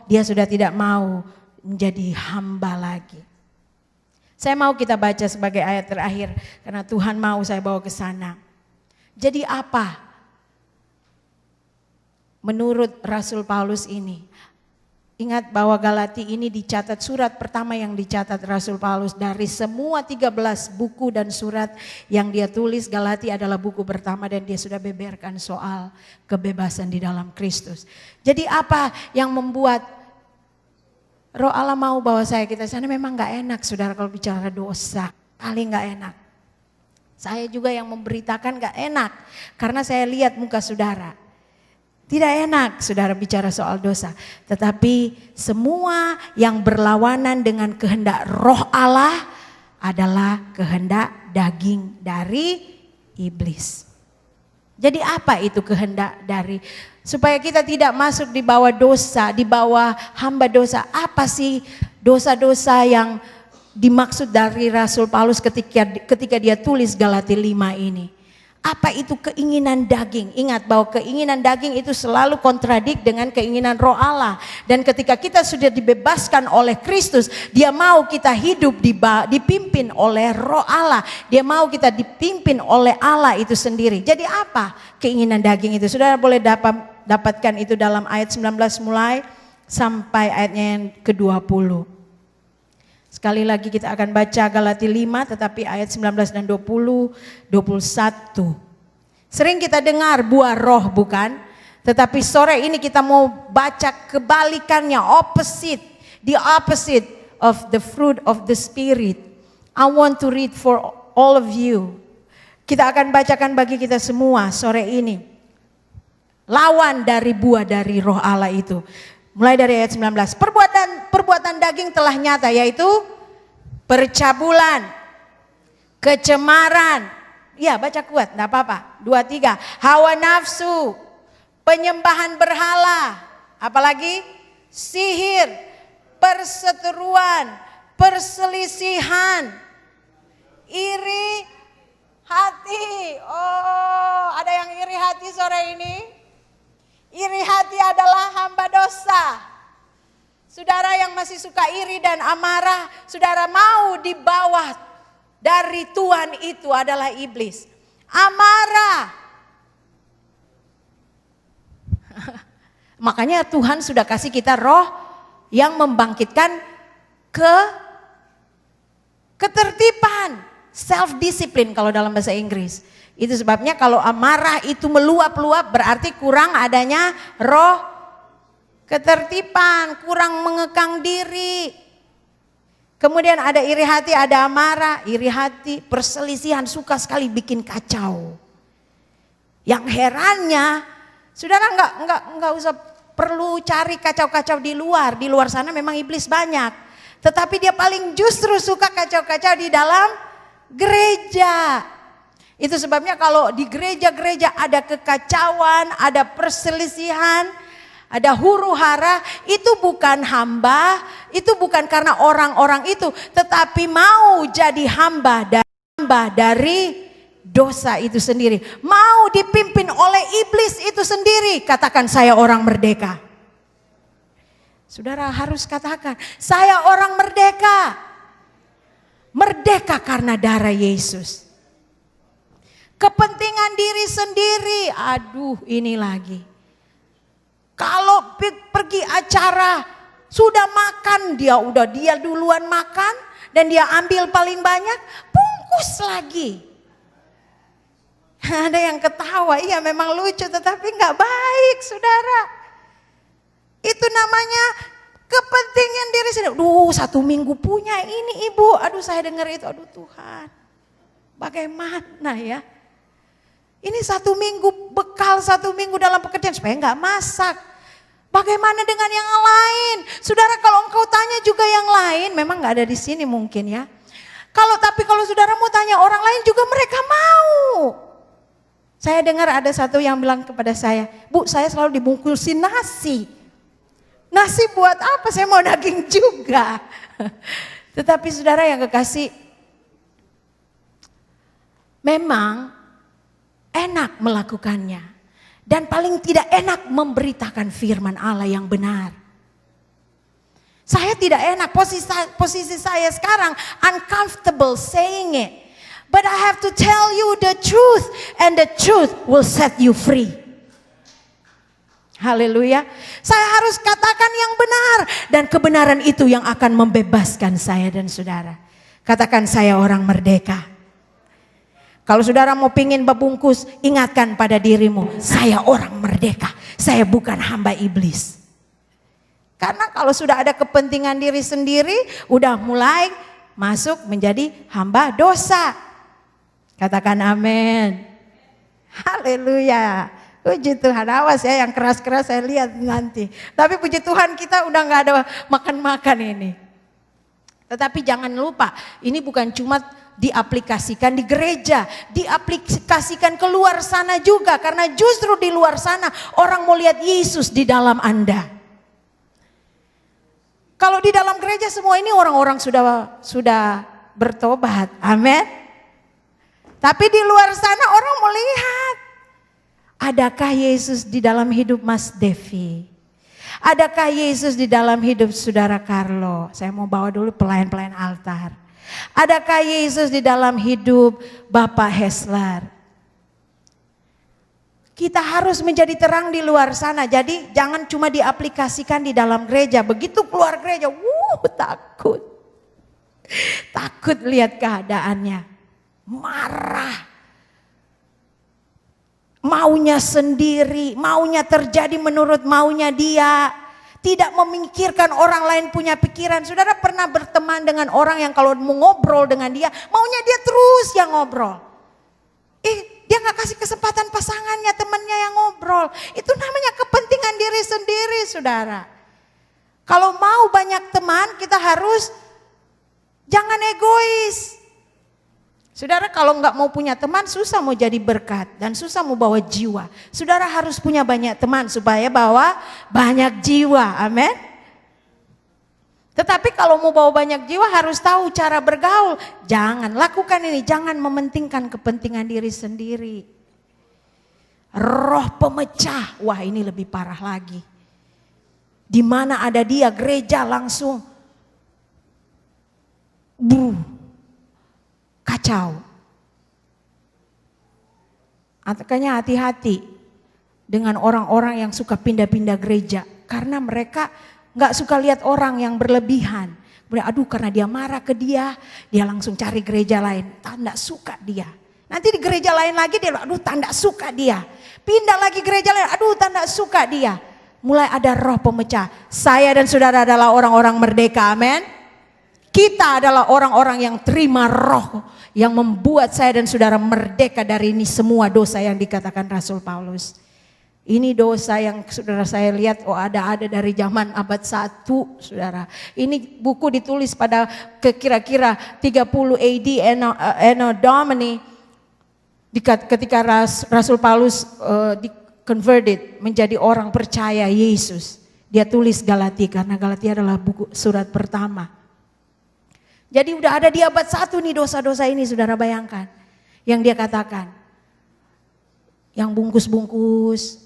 dia sudah tidak mau menjadi hamba lagi. Saya mau kita baca sebagai ayat terakhir karena Tuhan mau saya bawa ke sana. Jadi apa? Menurut Rasul Paulus ini, Ingat bahwa Galati ini dicatat, surat pertama yang dicatat Rasul Paulus dari semua 13 buku dan surat yang dia tulis. Galati adalah buku pertama dan dia sudah beberkan soal kebebasan di dalam Kristus. Jadi apa yang membuat Roh Allah mau bawa kita sana? Memang gak enak saudara kalau bicara dosa, paling gak enak. Saya juga yang memberitakan gak enak karena saya lihat muka saudara. Tidak enak saudara bicara soal dosa. Tetapi semua yang berlawanan dengan kehendak Roh Allah adalah kehendak daging dari iblis. Jadi apa itu kehendak dari? Supaya kita tidak masuk di bawah dosa, di bawah hamba dosa. Apa sih dosa-dosa yang dimaksud dari Rasul Paulus ketika dia tulis Galati 5 ini? Apa itu keinginan daging? Ingat bahwa keinginan daging itu selalu kontradik dengan keinginan Roh Allah. Dan ketika kita sudah dibebaskan oleh Kristus, Dia mau kita hidup dipimpin oleh Roh Allah. Dia mau kita dipimpin oleh Allah itu sendiri. Jadi apa keinginan daging itu? Saudara boleh dapatkan itu dalam ayat 19 mulai sampai ayatnya yang ke-20. Sekali lagi kita akan baca Galati 5 tetapi ayat 19 dan 20, 21. Sering kita dengar buah roh bukan? Tetapi sore ini kita mau baca kebalikannya, opposite. The opposite of the fruit of the Spirit. I want to read for all of you. Kita akan bacakan bagi kita semua sore ini. Lawan dari buah dari Roh Allah itu. Mulai dari ayat 19. Perbuatan daging telah nyata, yaitu percabulan, kecemaran. Ya baca kuat, enggak apa-apa. 2, 3. Hawa nafsu, penyembahan berhala. Apalagi? Sihir, perseteruan, perselisihan, iri hati. Oh, ada yang iri hati sore ini? Iri hati adalah hamba dosa. Saudara yang masih suka iri dan amarah, saudara mau di bawah dari Tuhan itu adalah iblis. Amarah. Makanya Tuhan sudah kasih kita roh yang membangkitkan ketertiban, self-discipline kalau dalam bahasa Inggris. Itu sebabnya kalau amarah itu meluap-luap berarti kurang adanya roh ketertiban, kurang mengekang diri. Kemudian ada iri hati, ada amarah, iri hati, perselisihan, suka sekali bikin kacau. Yang herannya, saudara nggak usah perlu cari kacau-kacau di luar sana memang iblis banyak. Tetapi dia paling justru suka kacau-kacau di dalam gereja. Itu sebabnya kalau di gereja-gereja ada kekacauan, ada perselisihan, ada huru hara, itu bukan hamba, itu bukan karena orang-orang itu, tetapi mau jadi hamba dari dosa itu sendiri. Mau dipimpin oleh iblis itu sendiri. Katakan, saya orang merdeka. Saudara harus katakan, saya orang merdeka. Merdeka karena darah Yesus. Kepentingan diri sendiri, aduh ini lagi. Kalau pergi acara, sudah makan, dia duluan makan dan dia ambil paling banyak, bungkus lagi. Ada yang ketawa, iya memang lucu tetapi nggak baik saudara. Itu namanya kepentingan diri sendiri. Duh 1 minggu punya ini ibu, aduh saya dengar itu, aduh Tuhan. Bagaimana ya? Ini 1 minggu bekal, 1 minggu dalam pekerjaan supaya nggak masak. Bagaimana dengan yang lain? Saudara kalau engkau tanya juga yang lain, memang nggak ada di sini mungkin ya. Tapi kalau saudara mau tanya orang lain juga mereka mau. Saya dengar ada satu yang bilang kepada saya, Bu saya selalu dibungkusin nasi. Nasi buat apa? Saya mau daging juga. Tetapi saudara yang kekasih, memang enak melakukannya dan paling tidak enak memberitakan firman Allah yang benar. Saya tidak enak, posisi saya sekarang uncomfortable saying it. But I have to tell you the truth and the truth will set you free. Haleluya. Saya harus katakan yang benar. Dan kebenaran itu yang akan membebaskan saya dan saudara. Katakan saya orang merdeka. Kalau saudara mau pingin bebungkus, ingatkan pada dirimu, saya orang merdeka. Saya bukan hamba iblis. Karena kalau sudah ada kepentingan diri sendiri, udah mulai masuk menjadi hamba dosa. Katakan amin. Haleluya. Puji Tuhan, awas ya yang keras-keras saya lihat nanti. Tapi puji Tuhan kita udah gak ada makan-makan ini. Tetapi jangan lupa, ini bukan cuma diaplikasikan di gereja, diaplikasikan keluar sana juga. Karena justru di luar sana orang mau lihat Yesus di dalam Anda. Kalau di dalam gereja semua ini orang-orang sudah bertobat, amin. Tapi di luar sana orang mau lihat, adakah Yesus di dalam hidup Mas Devi? Adakah Yesus di dalam hidup saudara Carlo? Saya mau bawa dulu pelayan-pelayan altar. Adakah Yesus di dalam hidup Bapak Hesler? Kita harus menjadi terang di luar sana. Jadi jangan cuma diaplikasikan di dalam gereja. Begitu keluar gereja, takut. Takut lihat keadaannya. Marah. Maunya sendiri, maunya terjadi menurut maunya dia. Tidak memikirkan orang lain punya pikiran. Saudara pernah berteman dengan orang yang kalau mau ngobrol dengan dia, maunya dia terus yang ngobrol. Dia gak kasih kesempatan pasangannya, temannya yang ngobrol. Itu namanya kepentingan diri sendiri, saudara. Kalau mau banyak teman, kita harus jangan egois. Saudara kalau nggak mau punya teman susah mau jadi berkat dan susah mau bawa jiwa. Saudara harus punya banyak teman supaya bawa banyak jiwa, amin. Tetapi kalau mau bawa banyak jiwa harus tahu cara bergaul. Jangan lakukan ini, jangan mementingkan kepentingan diri sendiri. Roh pemecah, wah ini lebih parah lagi. Di mana ada dia gereja langsung kacau. Makanya hati-hati dengan orang-orang yang suka pindah-pindah gereja. Karena mereka gak suka lihat orang yang berlebihan. Kemudian karena dia marah ke dia langsung cari gereja lain. Tanda suka dia. Nanti di gereja lain lagi dia tanda suka dia. Pindah lagi gereja lain, tanda suka dia. Mulai ada roh pemecah. Saya dan saudara adalah orang-orang merdeka, amin. Kita adalah orang-orang yang terima roh yang membuat saya dan saudara merdeka dari ini semua dosa yang dikatakan Rasul Paulus. Ini dosa yang saudara saya lihat ada dari zaman abad 1, saudara. Ini buku ditulis pada kira-kira 30 AD Anno Domini ketika Rasul Paulus converted menjadi orang percaya Yesus. Dia tulis Galatia karena Galatia adalah buku surat pertama. Jadi udah ada di abad 1 nih dosa-dosa ini, saudara bayangkan. Yang dia katakan, yang bungkus-bungkus,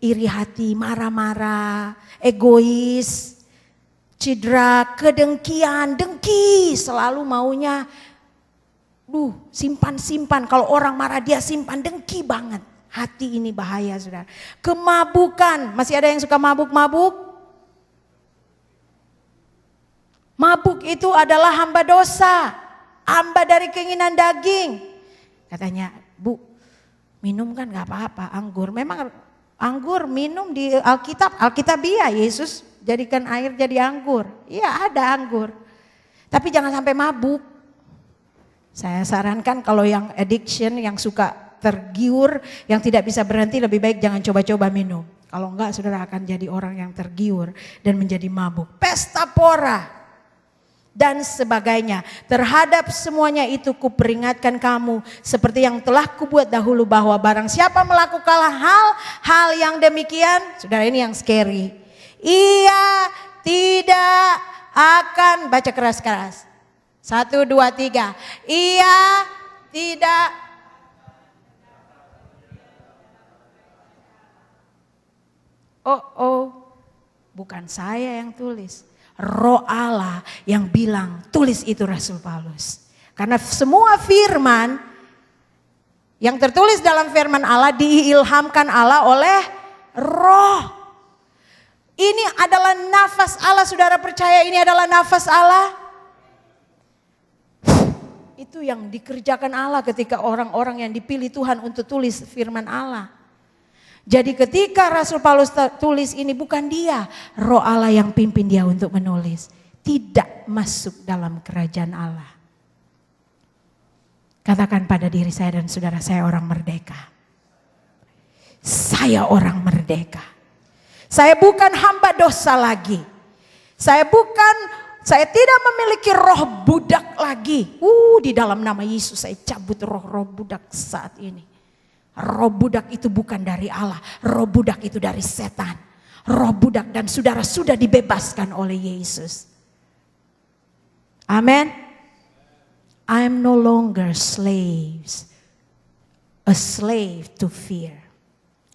iri hati, marah-marah, egois, cidra, kedengkian, dengki, selalu maunya, simpan-simpan. Kalau orang marah dia simpan, dengki banget. Hati ini bahaya, saudara. Kemabukan, masih ada yang suka mabuk-mabuk? Mabuk itu adalah hamba dosa, hamba dari keinginan daging. Katanya, Bu, minum kan gak apa-apa, anggur. Memang anggur minum di Alkitabiah, Yesus jadikan air jadi anggur. Iya ada anggur, tapi jangan sampai mabuk. Saya sarankan kalau yang addiction, yang suka tergiur, yang tidak bisa berhenti, lebih baik jangan coba-coba minum. Kalau enggak saudara akan jadi orang yang tergiur dan menjadi mabuk. Pesta pora dan sebagainya. Terhadap semuanya itu kuperingatkan kamu seperti yang telah kubuat dahulu, bahwa barang siapa melakukan hal yang demikian, saudara ini yang scary, ia tidak akan, baca keras-keras, 1, 2, 3, ia tidak bukan saya yang tulis. Roh Allah yang bilang, tulis itu Rasul Paulus. Karena semua firman yang tertulis dalam firman Allah diilhamkan Allah oleh Roh. Ini adalah nafas Allah, saudara percaya ini adalah nafas Allah? Itu yang dikerjakan Allah ketika orang-orang yang dipilih Tuhan untuk tulis firman Allah. Jadi ketika Rasul Paulus tulis ini bukan dia, Roh Allah yang pimpin dia untuk menulis. Tidak masuk dalam kerajaan Allah. Katakan pada diri saya dan saudara, saya orang merdeka. Saya orang merdeka. Saya bukan hamba dosa lagi. Saya tidak memiliki roh budak lagi. Di dalam nama Yesus saya cabut roh-roh budak saat ini. Roh budak itu bukan dari Allah. Roh budak itu dari setan. Roh budak dan saudara sudah dibebaskan oleh Yesus. Amin. I am no longer a slave to fear.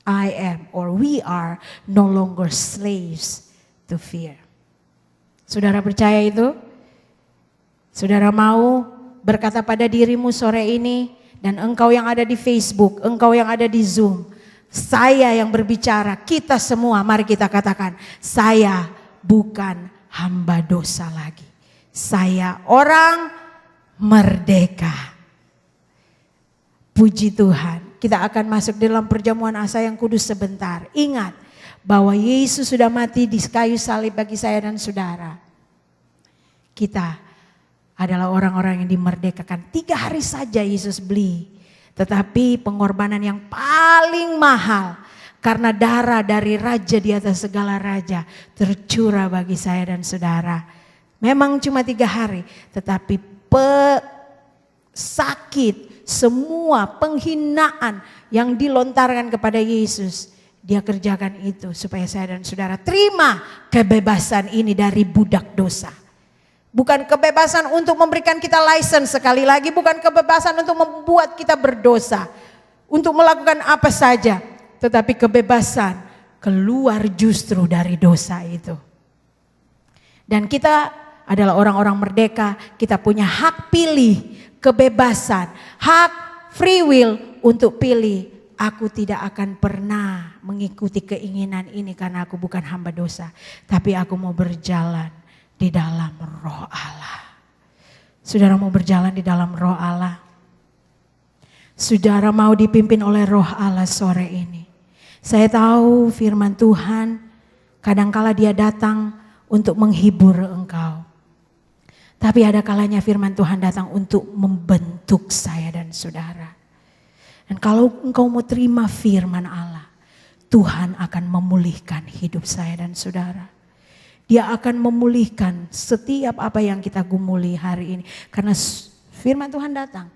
I am, or we are no longer slaves to fear. Saudara percaya itu? Saudara mau berkata pada dirimu sore ini, dan engkau yang ada di Facebook, engkau yang ada di Zoom, saya yang berbicara, kita semua, mari kita katakan, saya bukan hamba dosa lagi. Saya orang merdeka. Puji Tuhan. Kita akan masuk dalam perjamuan asa yang kudus sebentar. Ingat bahwa Yesus sudah mati di kayu salib bagi saya dan saudara. Kita adalah orang-orang yang dimerdekakan. 3 hari saja Yesus beli. Tetapi pengorbanan yang paling mahal. Karena darah dari raja di atas segala raja tercurah bagi saya dan saudara. Memang cuma 3 hari. Tetapi sakit, semua penghinaan yang dilontarkan kepada Yesus, dia kerjakan itu supaya saya dan saudara terima kebebasan ini dari budak dosa. Bukan kebebasan untuk memberikan kita license sekali lagi, bukan kebebasan untuk membuat kita berdosa, untuk melakukan apa saja, tetapi kebebasan keluar justru dari dosa itu. Dan kita adalah orang-orang merdeka, kita punya hak pilih, kebebasan, hak free will untuk pilih. Aku tidak akan pernah mengikuti keinginan ini karena aku bukan hamba dosa. Tapi aku mau berjalan di dalam roh Allah. Saudara mau berjalan di dalam roh Allah? Saudara mau dipimpin oleh roh Allah sore ini? Saya tahu firman Tuhan kadangkala dia datang untuk menghibur engkau. Tapi ada kalanya firman Tuhan datang untuk membentuk saya dan saudara. Dan kalau engkau mau terima firman Allah, Tuhan akan memulihkan hidup saya dan saudara. Dia akan memulihkan setiap apa yang kita gumuli hari ini. Karena firman Tuhan datang.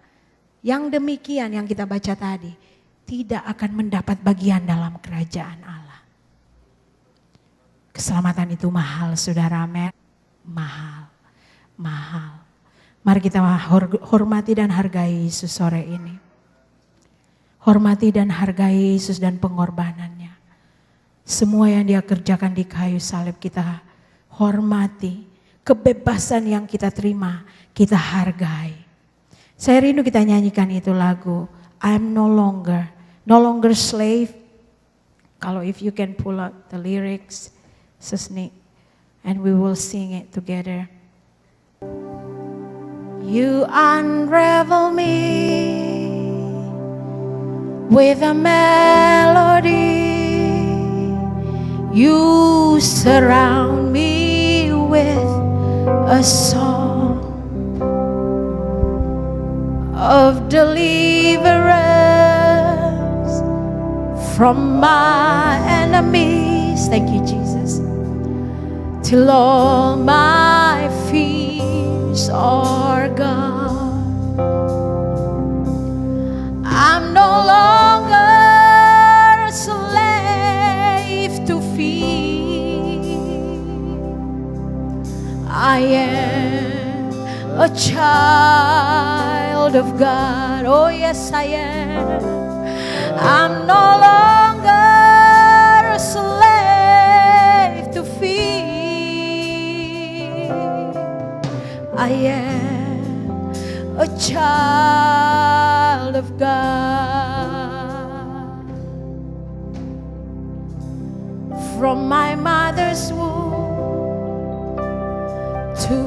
Yang demikian yang kita baca tadi, tidak akan mendapat bagian dalam kerajaan Allah. Keselamatan itu mahal, saudara, mahal. Mahal. Mari kita hormati dan hargai Yesus sore ini. Hormati dan hargai Yesus dan pengorbanannya. Semua yang dia kerjakan di kayu salib kita hormati. Kebebasan yang kita terima kita hargai. Saya rindu kita nyanyikan itu lagu I'm no longer slave. Kalau if you can pull out the lyrics, Susni, and we will sing it together. You unravel me with a melody. You surround me with a song of deliverance from my enemies. Thank you, Jesus. Till all my fears are gone. I'm no longer a slave to fear. I am a child of God. Oh yes, I am. I'm no longer a slave to fear. I am a child of God. from my mother's womb to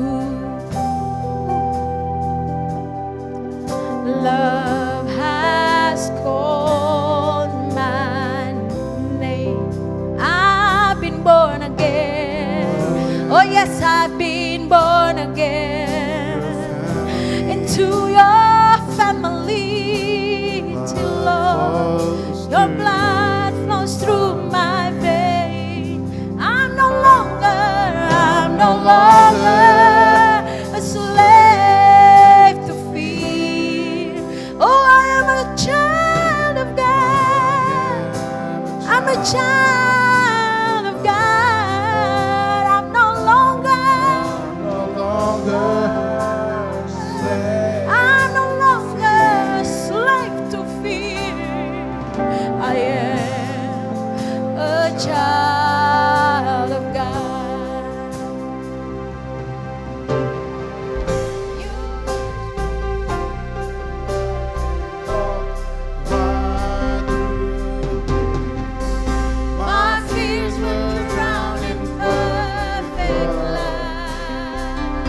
love has called my name. I've been born again. Oh yes, I've been born again into your family. Till Lord, your blood flows through my veins. I'm no longer a slave to fear. Oh, I am a child of God. I'm a child of God. I'm no longer a slave to fear. I am a child of God. My fears were drowned in perfect love.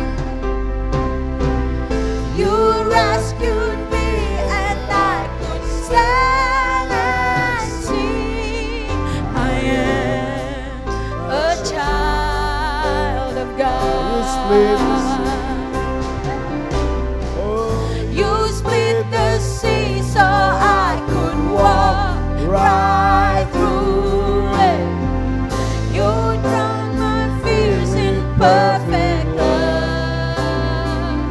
You rescued me and I could stand and sing. I am a child of God. You split the sea so I could walk right through it. You drowned my fears in perfect love.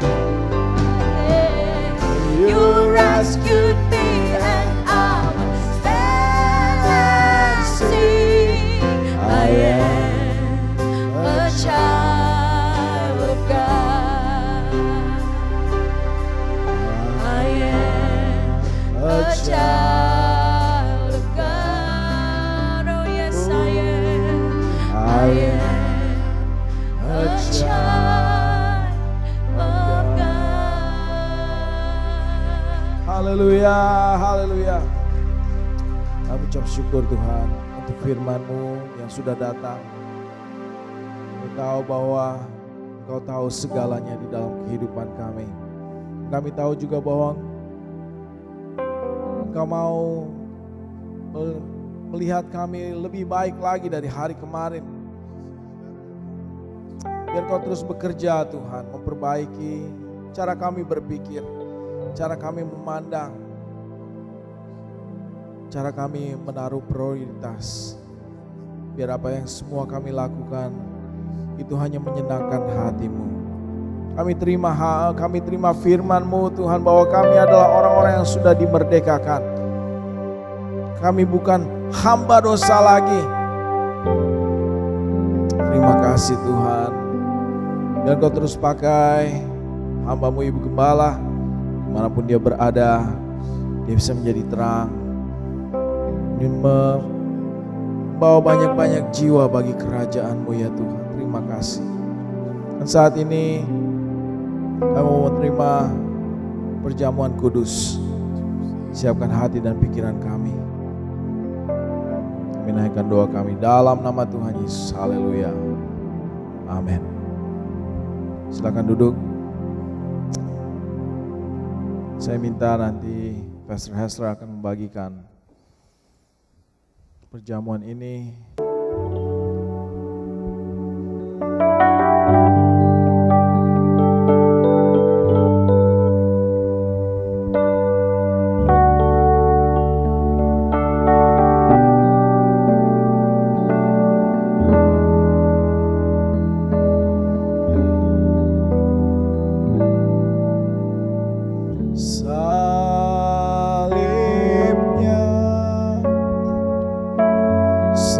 You rescued me and I will stand and sing. I am a child of God. I am a child of God. Oh yes, I am. I am a child of God. Haleluya, haleluya. Kami ucap syukur Tuhan untuk firman-Mu yang sudah datang. Kami tahu bahwa Engkau tahu segalanya di dalam kehidupan kami. Kami tahu juga bahwa Engkau mau melihat kami lebih baik lagi dari hari kemarin. Biar Kau terus bekerja Tuhan, memperbaiki cara kami berpikir, cara kami memandang, cara kami menaruh prioritas. Biar apa yang semua kami lakukan itu hanya menyenangkan hati-Mu. Kami terima firman-Mu Tuhan, bahwa kami adalah orang-orang yang sudah dimerdekakan. Kami bukan hamba dosa lagi. Terima kasih Tuhan. Biar Kau terus pakai hamba-Mu Ibu Gembala, dimanapun dia berada, dia bisa menjadi terang, ini membawa banyak-banyak jiwa bagi kerajaan-Mu ya Tuhan. Terima kasih. Dan saat ini kami mau menerima perjamuan kudus. Siapkan hati dan pikiran kami. Kami naikkan doa kami dalam nama Tuhan Yesus. Haleluya. Amin. Silakan duduk. Saya minta nanti Pastor Hessler akan membagikan perjamuan ini.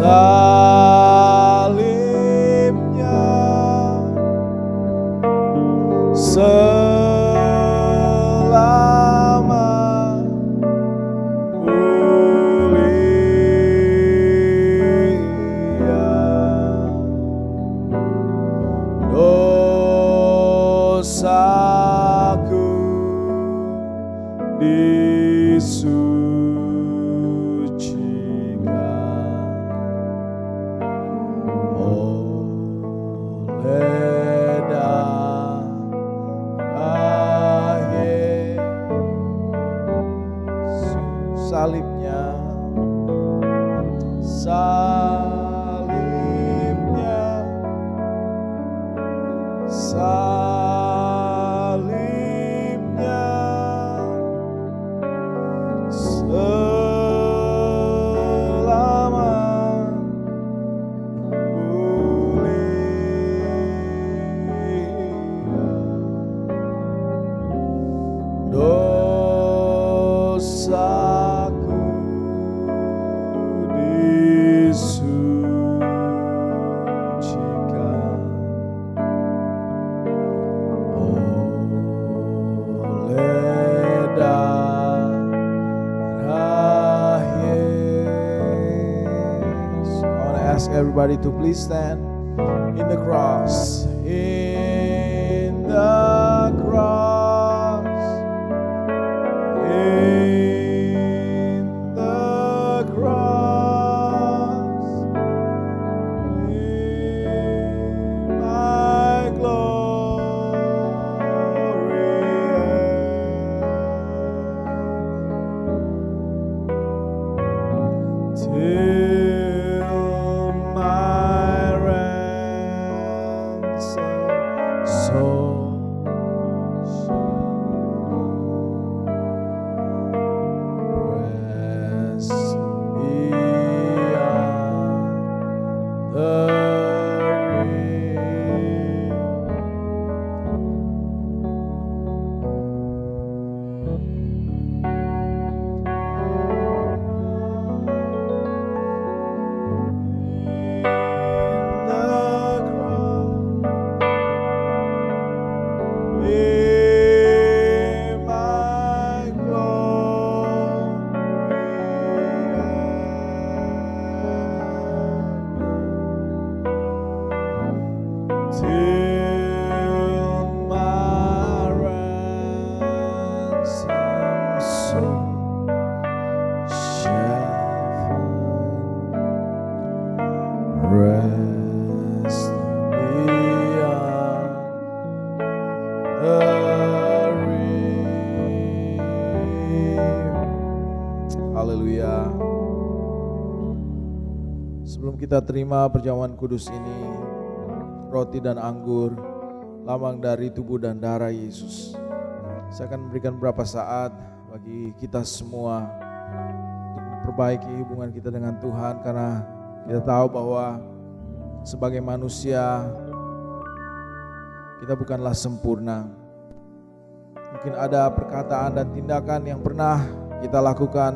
Salibnya selama mulia, dosaku disucikan. salibnya, salibnya, salibnya, selama dosaku disucikan oleh darah Yesus. I want to ask everybody to please stand in the cross, in the cross, in the cross, in my glory, till my ransom soul rest beyond the till my ransom soul shall find rest beyond the river. Haleluya. Sebelum kita terima perjamuan kudus ini, roti dan anggur, lambang dari tubuh dan darah Yesus. Saya akan memberikan beberapa saat bagi kita semua untuk memperbaiki hubungan kita dengan Tuhan, karena kita tahu bahwa sebagai manusia kita bukanlah sempurna. Mungkin ada perkataan dan tindakan yang pernah kita lakukan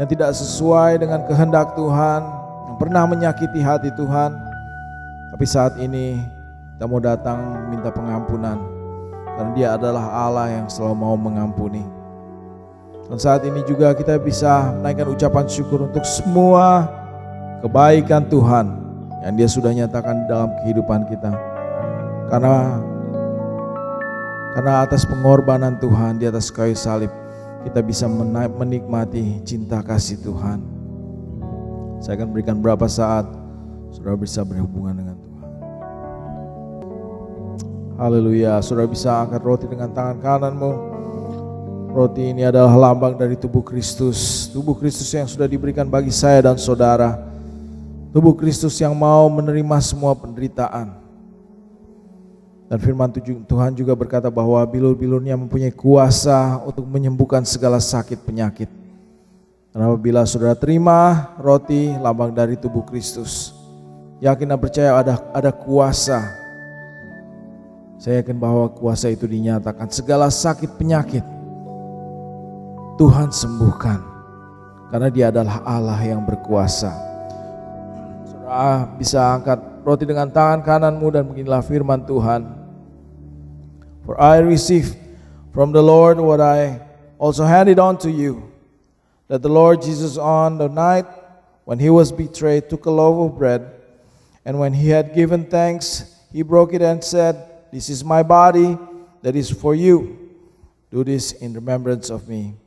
yang tidak sesuai dengan kehendak Tuhan, yang pernah menyakiti hati Tuhan. Tapi saat ini kita mau datang minta pengampunan, karena Dia adalah Allah yang selalu mau mengampuni. Dan saat ini juga kita bisa menaikkan ucapan syukur untuk semua kebaikan Tuhan yang Dia sudah nyatakan dalam kehidupan kita. Karena atas pengorbanan Tuhan di atas kayu salib, kita bisa menikmati cinta kasih Tuhan. Saya akan berikan beberapa saat saudara bisa berhubungan dengan Tuhan. Haleluya. Saudara bisa angkat roti dengan tangan kananmu. Roti ini adalah lambang dari tubuh Kristus. Tubuh Kristus yang sudah diberikan bagi saya dan saudara. Tubuh Kristus yang mau menerima semua penderitaan. Dan firman Tuhan juga berkata bahwa bilur-bilurnya mempunyai kuasa untuk menyembuhkan segala sakit penyakit. Dan apabila saudara terima roti lambang dari tubuh Kristus, yakin dan percaya ada kuasa. Saya yakin bahwa kuasa itu dinyatakan. Segala sakit penyakit Tuhan sembuhkan, karena Dia adalah Allah yang berkuasa. Saudara bisa angkat roti dengan tangan kananmu dan beginilah firman Tuhan. For I receive from the Lord what I also handed on to you, that the Lord Jesus on the night when He was betrayed took a loaf of bread, and when He had given thanks, He broke it and said, "This is my body that is for you. Do this in remembrance of me."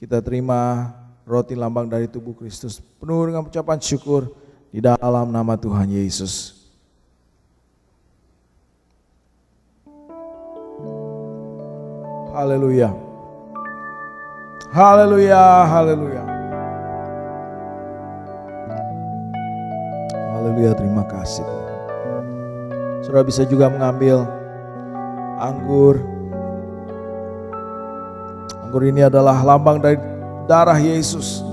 Kita terima roti lambang dari tubuh Kristus penuh dengan ucapan syukur di dalam nama Tuhan Yesus. Haleluya. Haleluya, haleluya. Haleluya, terima kasih Tuhan. Saudara bisa juga mengambil anggur. Anggur ini adalah lambang dari darah Yesus.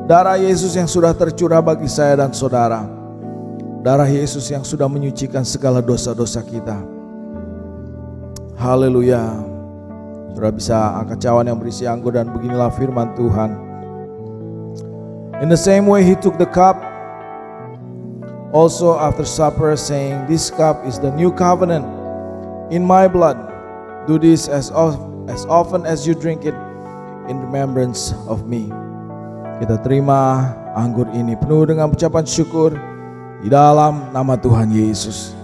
Darah Yesus yang sudah tercurah bagi saya dan saudara. Darah Yesus yang sudah menyucikan segala dosa-dosa kita. Haleluya. Saudara bisa angkat cawan yang berisi anggur dan beginilah firman Tuhan. In the same way he took the cup also after supper, saying, "This cup is the new covenant in my blood. Do this as often as you drink it in remembrance of me." Kita terima anggur ini penuh dengan ucapan syukur di dalam nama Tuhan Yesus.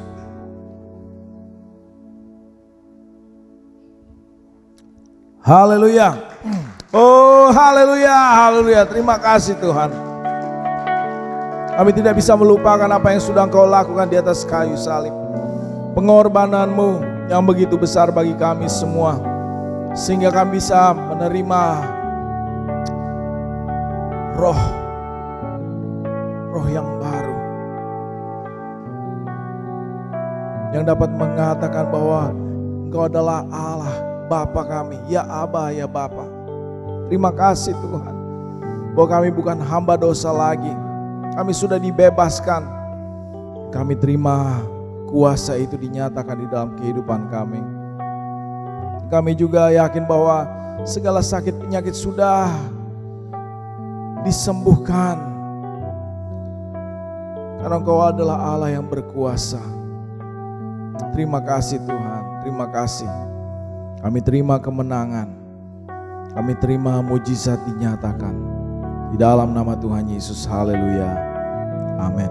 Haleluya. Oh, haleluya, haleluya. Terima kasih Tuhan. Kami tidak bisa melupakan apa yang sudah Engkau lakukan di atas kayu salib. Pengorbanan-Mu yang begitu besar bagi kami semua, sehingga kami bisa menerima roh yang baru, yang dapat mengatakan bahwa Engkau adalah Allah, Bapa kami, ya Aba, ya Bapa. Terima kasih Tuhan, bahwa kami bukan hamba dosa lagi. Kami sudah dibebaskan. Kami terima kuasa itu dinyatakan di dalam kehidupan kami. Kami juga yakin bahwa segala sakit penyakit sudah disembuhkan. Karena Engkau adalah Allah yang berkuasa. Terima kasih Tuhan, terima kasih. Kami terima kemenangan. Kami terima mujizat dinyatakan. Di dalam nama Tuhan Yesus, haleluya. Amin.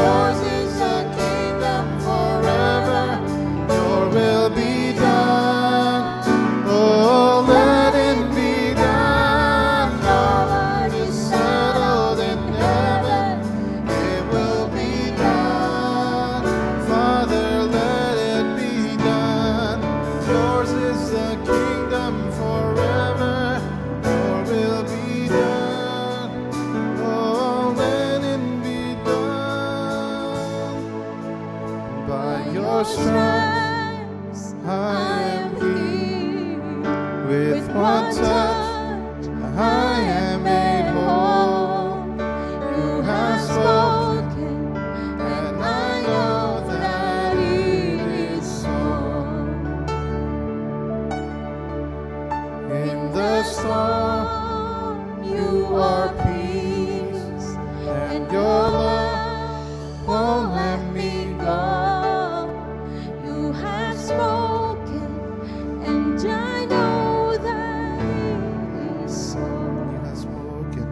Yours is the kingdom forever. Your will be done. Oh, let it be done. Lord, is settled in heaven. It will be done. Father, let it be done. Yours is the kingdom forever. Your will be done. Oh, let it be done. By your stripes I am healed. With one touch I am made whole. You have spoken, and I know that it is so. In the storm, you are peace, and your love won't let me go. You have spoken, and I know that it is so. You have spoken.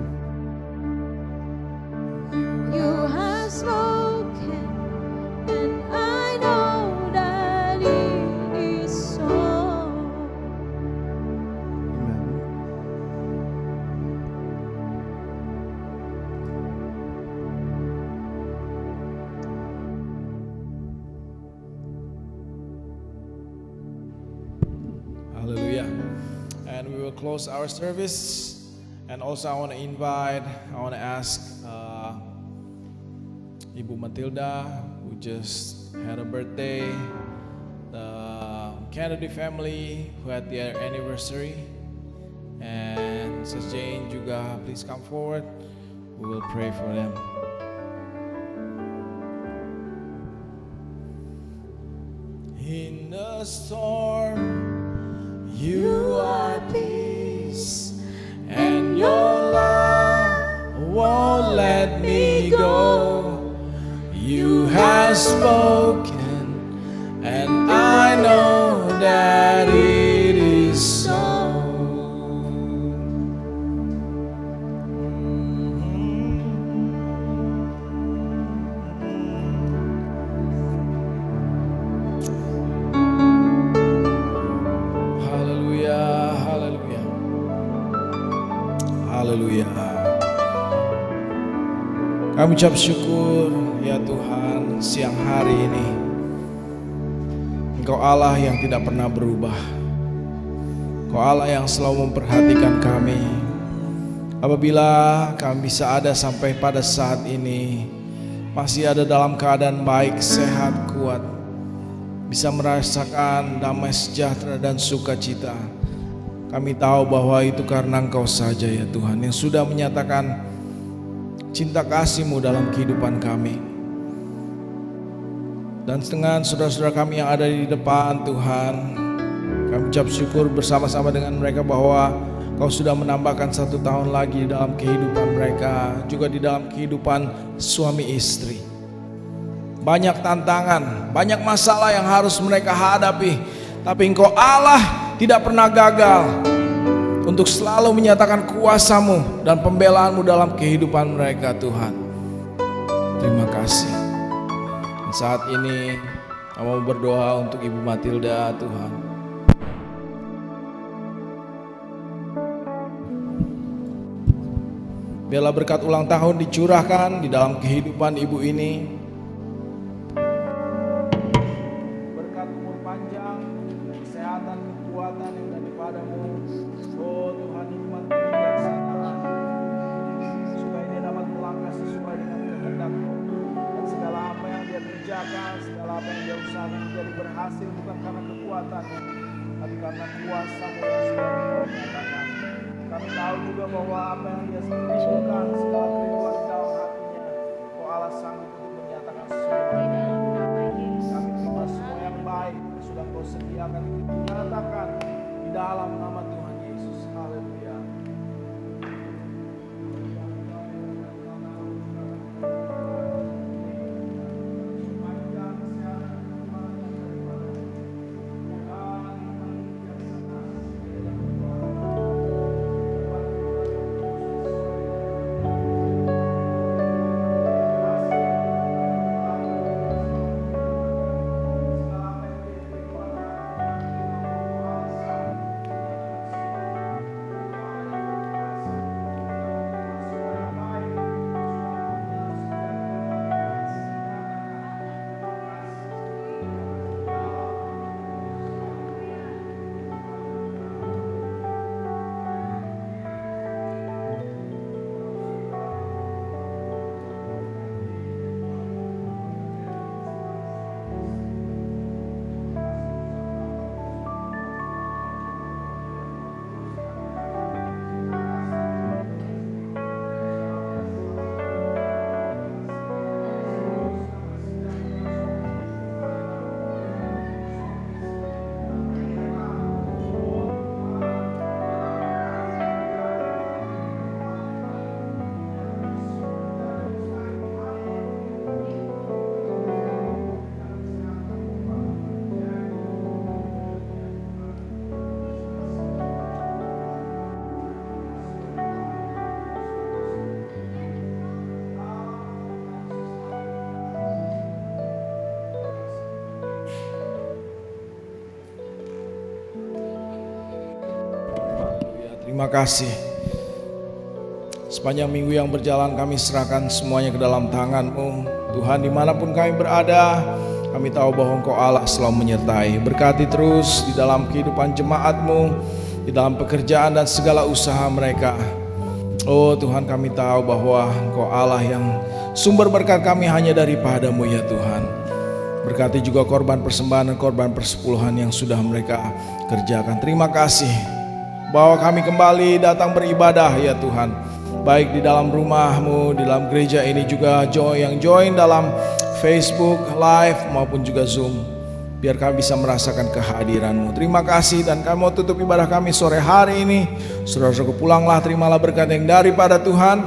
You have spoken, and I know that it is so. Amen. Hallelujah. And we will close our service. And also I want to ask Ibu Matilda, who just had a birthday, the Kennedy family who had their anniversary, and Sis Jane juga, please come forward. We will pray for them. In the storm, you are peace, and your love won't let me go. You have spoken, and I know that it is so. Haleluya, haleluya, haleluya. Kami ucap syukur ya Tuhan, siang hari ini Engkau Allah yang tidak pernah berubah. Engkau Allah yang selalu memperhatikan kami. Apabila kami bisa ada sampai pada saat ini, masih ada dalam keadaan baik, sehat, kuat, bisa merasakan damai sejahtera dan sukacita, kami tahu bahwa itu karena Engkau saja ya Tuhan, yang sudah menyatakan cinta kasih-Mu dalam kehidupan kami. Dan dengan saudara-saudara kami yang ada di depan Tuhan, kami ucap syukur bersama-sama dengan mereka bahwa Kau sudah menambahkan 1 tahun lagi dalam kehidupan mereka, juga di dalam kehidupan suami istri. Banyak tantangan, banyak masalah yang harus mereka hadapi, tapi Engkau Allah tidak pernah gagal untuk selalu menyatakan kuasa-Mu dan pembelaan-Mu dalam kehidupan mereka Tuhan. Terima kasih. Dan saat ini kami mau berdoa untuk Ibu Matilda Tuhan. Biarlah berkat ulang tahun dicurahkan di dalam kehidupan ibu ini. Berkat umur panjang, kesehatan, kekuatan yang daripada-Mu. Oh Tuhan, hikmat kebijaksanaan, supaya dia dapat melangkah sesuai dengan kehendak-Mu. Dan segala apa yang dia kerjakan, segala apa yang dia usahakan menjadi berhasil bukan karena kekuatannya, tapi karena kuasa-Mu yang sudah Engkau nyatakan. Kami tahu juga bahwa apa yang dia lakukan, segala kerinduan di dalam hatinya, Kau Allah sanggup untuk menyatakan sesuatu. Kami terima semua yang baik yang sudah Kau sediakan untuk dinyatakan di dalam nama Tuhan Yesus. Haleluya. Terima kasih. Sepanjang minggu yang berjalan kami serahkan semuanya ke dalam tangan-Mu. Tuhan, dimanapun kami berada, kami tahu bahwa Engkau Allah selalu menyertai. Berkati terus di dalam kehidupan jemaat-Mu, di dalam pekerjaan dan segala usaha mereka. Oh Tuhan, kami tahu bahwa Engkau Allah yang sumber berkat kami hanya daripada-Mu ya Tuhan. Berkati juga korban persembahan dan korban persepuluhan yang sudah mereka kerjakan. Terima kasih bahwa kami kembali datang beribadah ya Tuhan. Baik di dalam rumah-Mu, di dalam gereja ini juga yang join dalam Facebook Live maupun juga Zoom. Biar kami bisa merasakan kehadiran-Mu. Terima kasih, dan kami mau tutup ibadah kami sore hari ini. Saudara-saudara, pulanglah, terimalah berkat yang daripada Tuhan.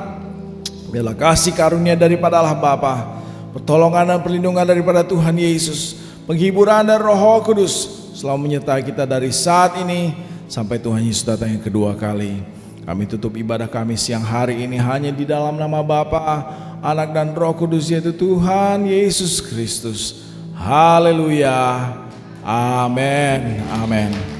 Biarlah kasih karunia daripada Allah Bapa, pertolongan dan perlindungan daripada Tuhan Yesus, penghiburan dan Roh Kudus selalu menyertai kita dari saat ini sampai Tuhan Yesus datang yang kedua kali. Kami tutup ibadah kami siang hari ini hanya di dalam nama Bapa, Anak dan Roh Kudus, yaitu Tuhan Yesus Kristus. Haleluya. Amin. Amin.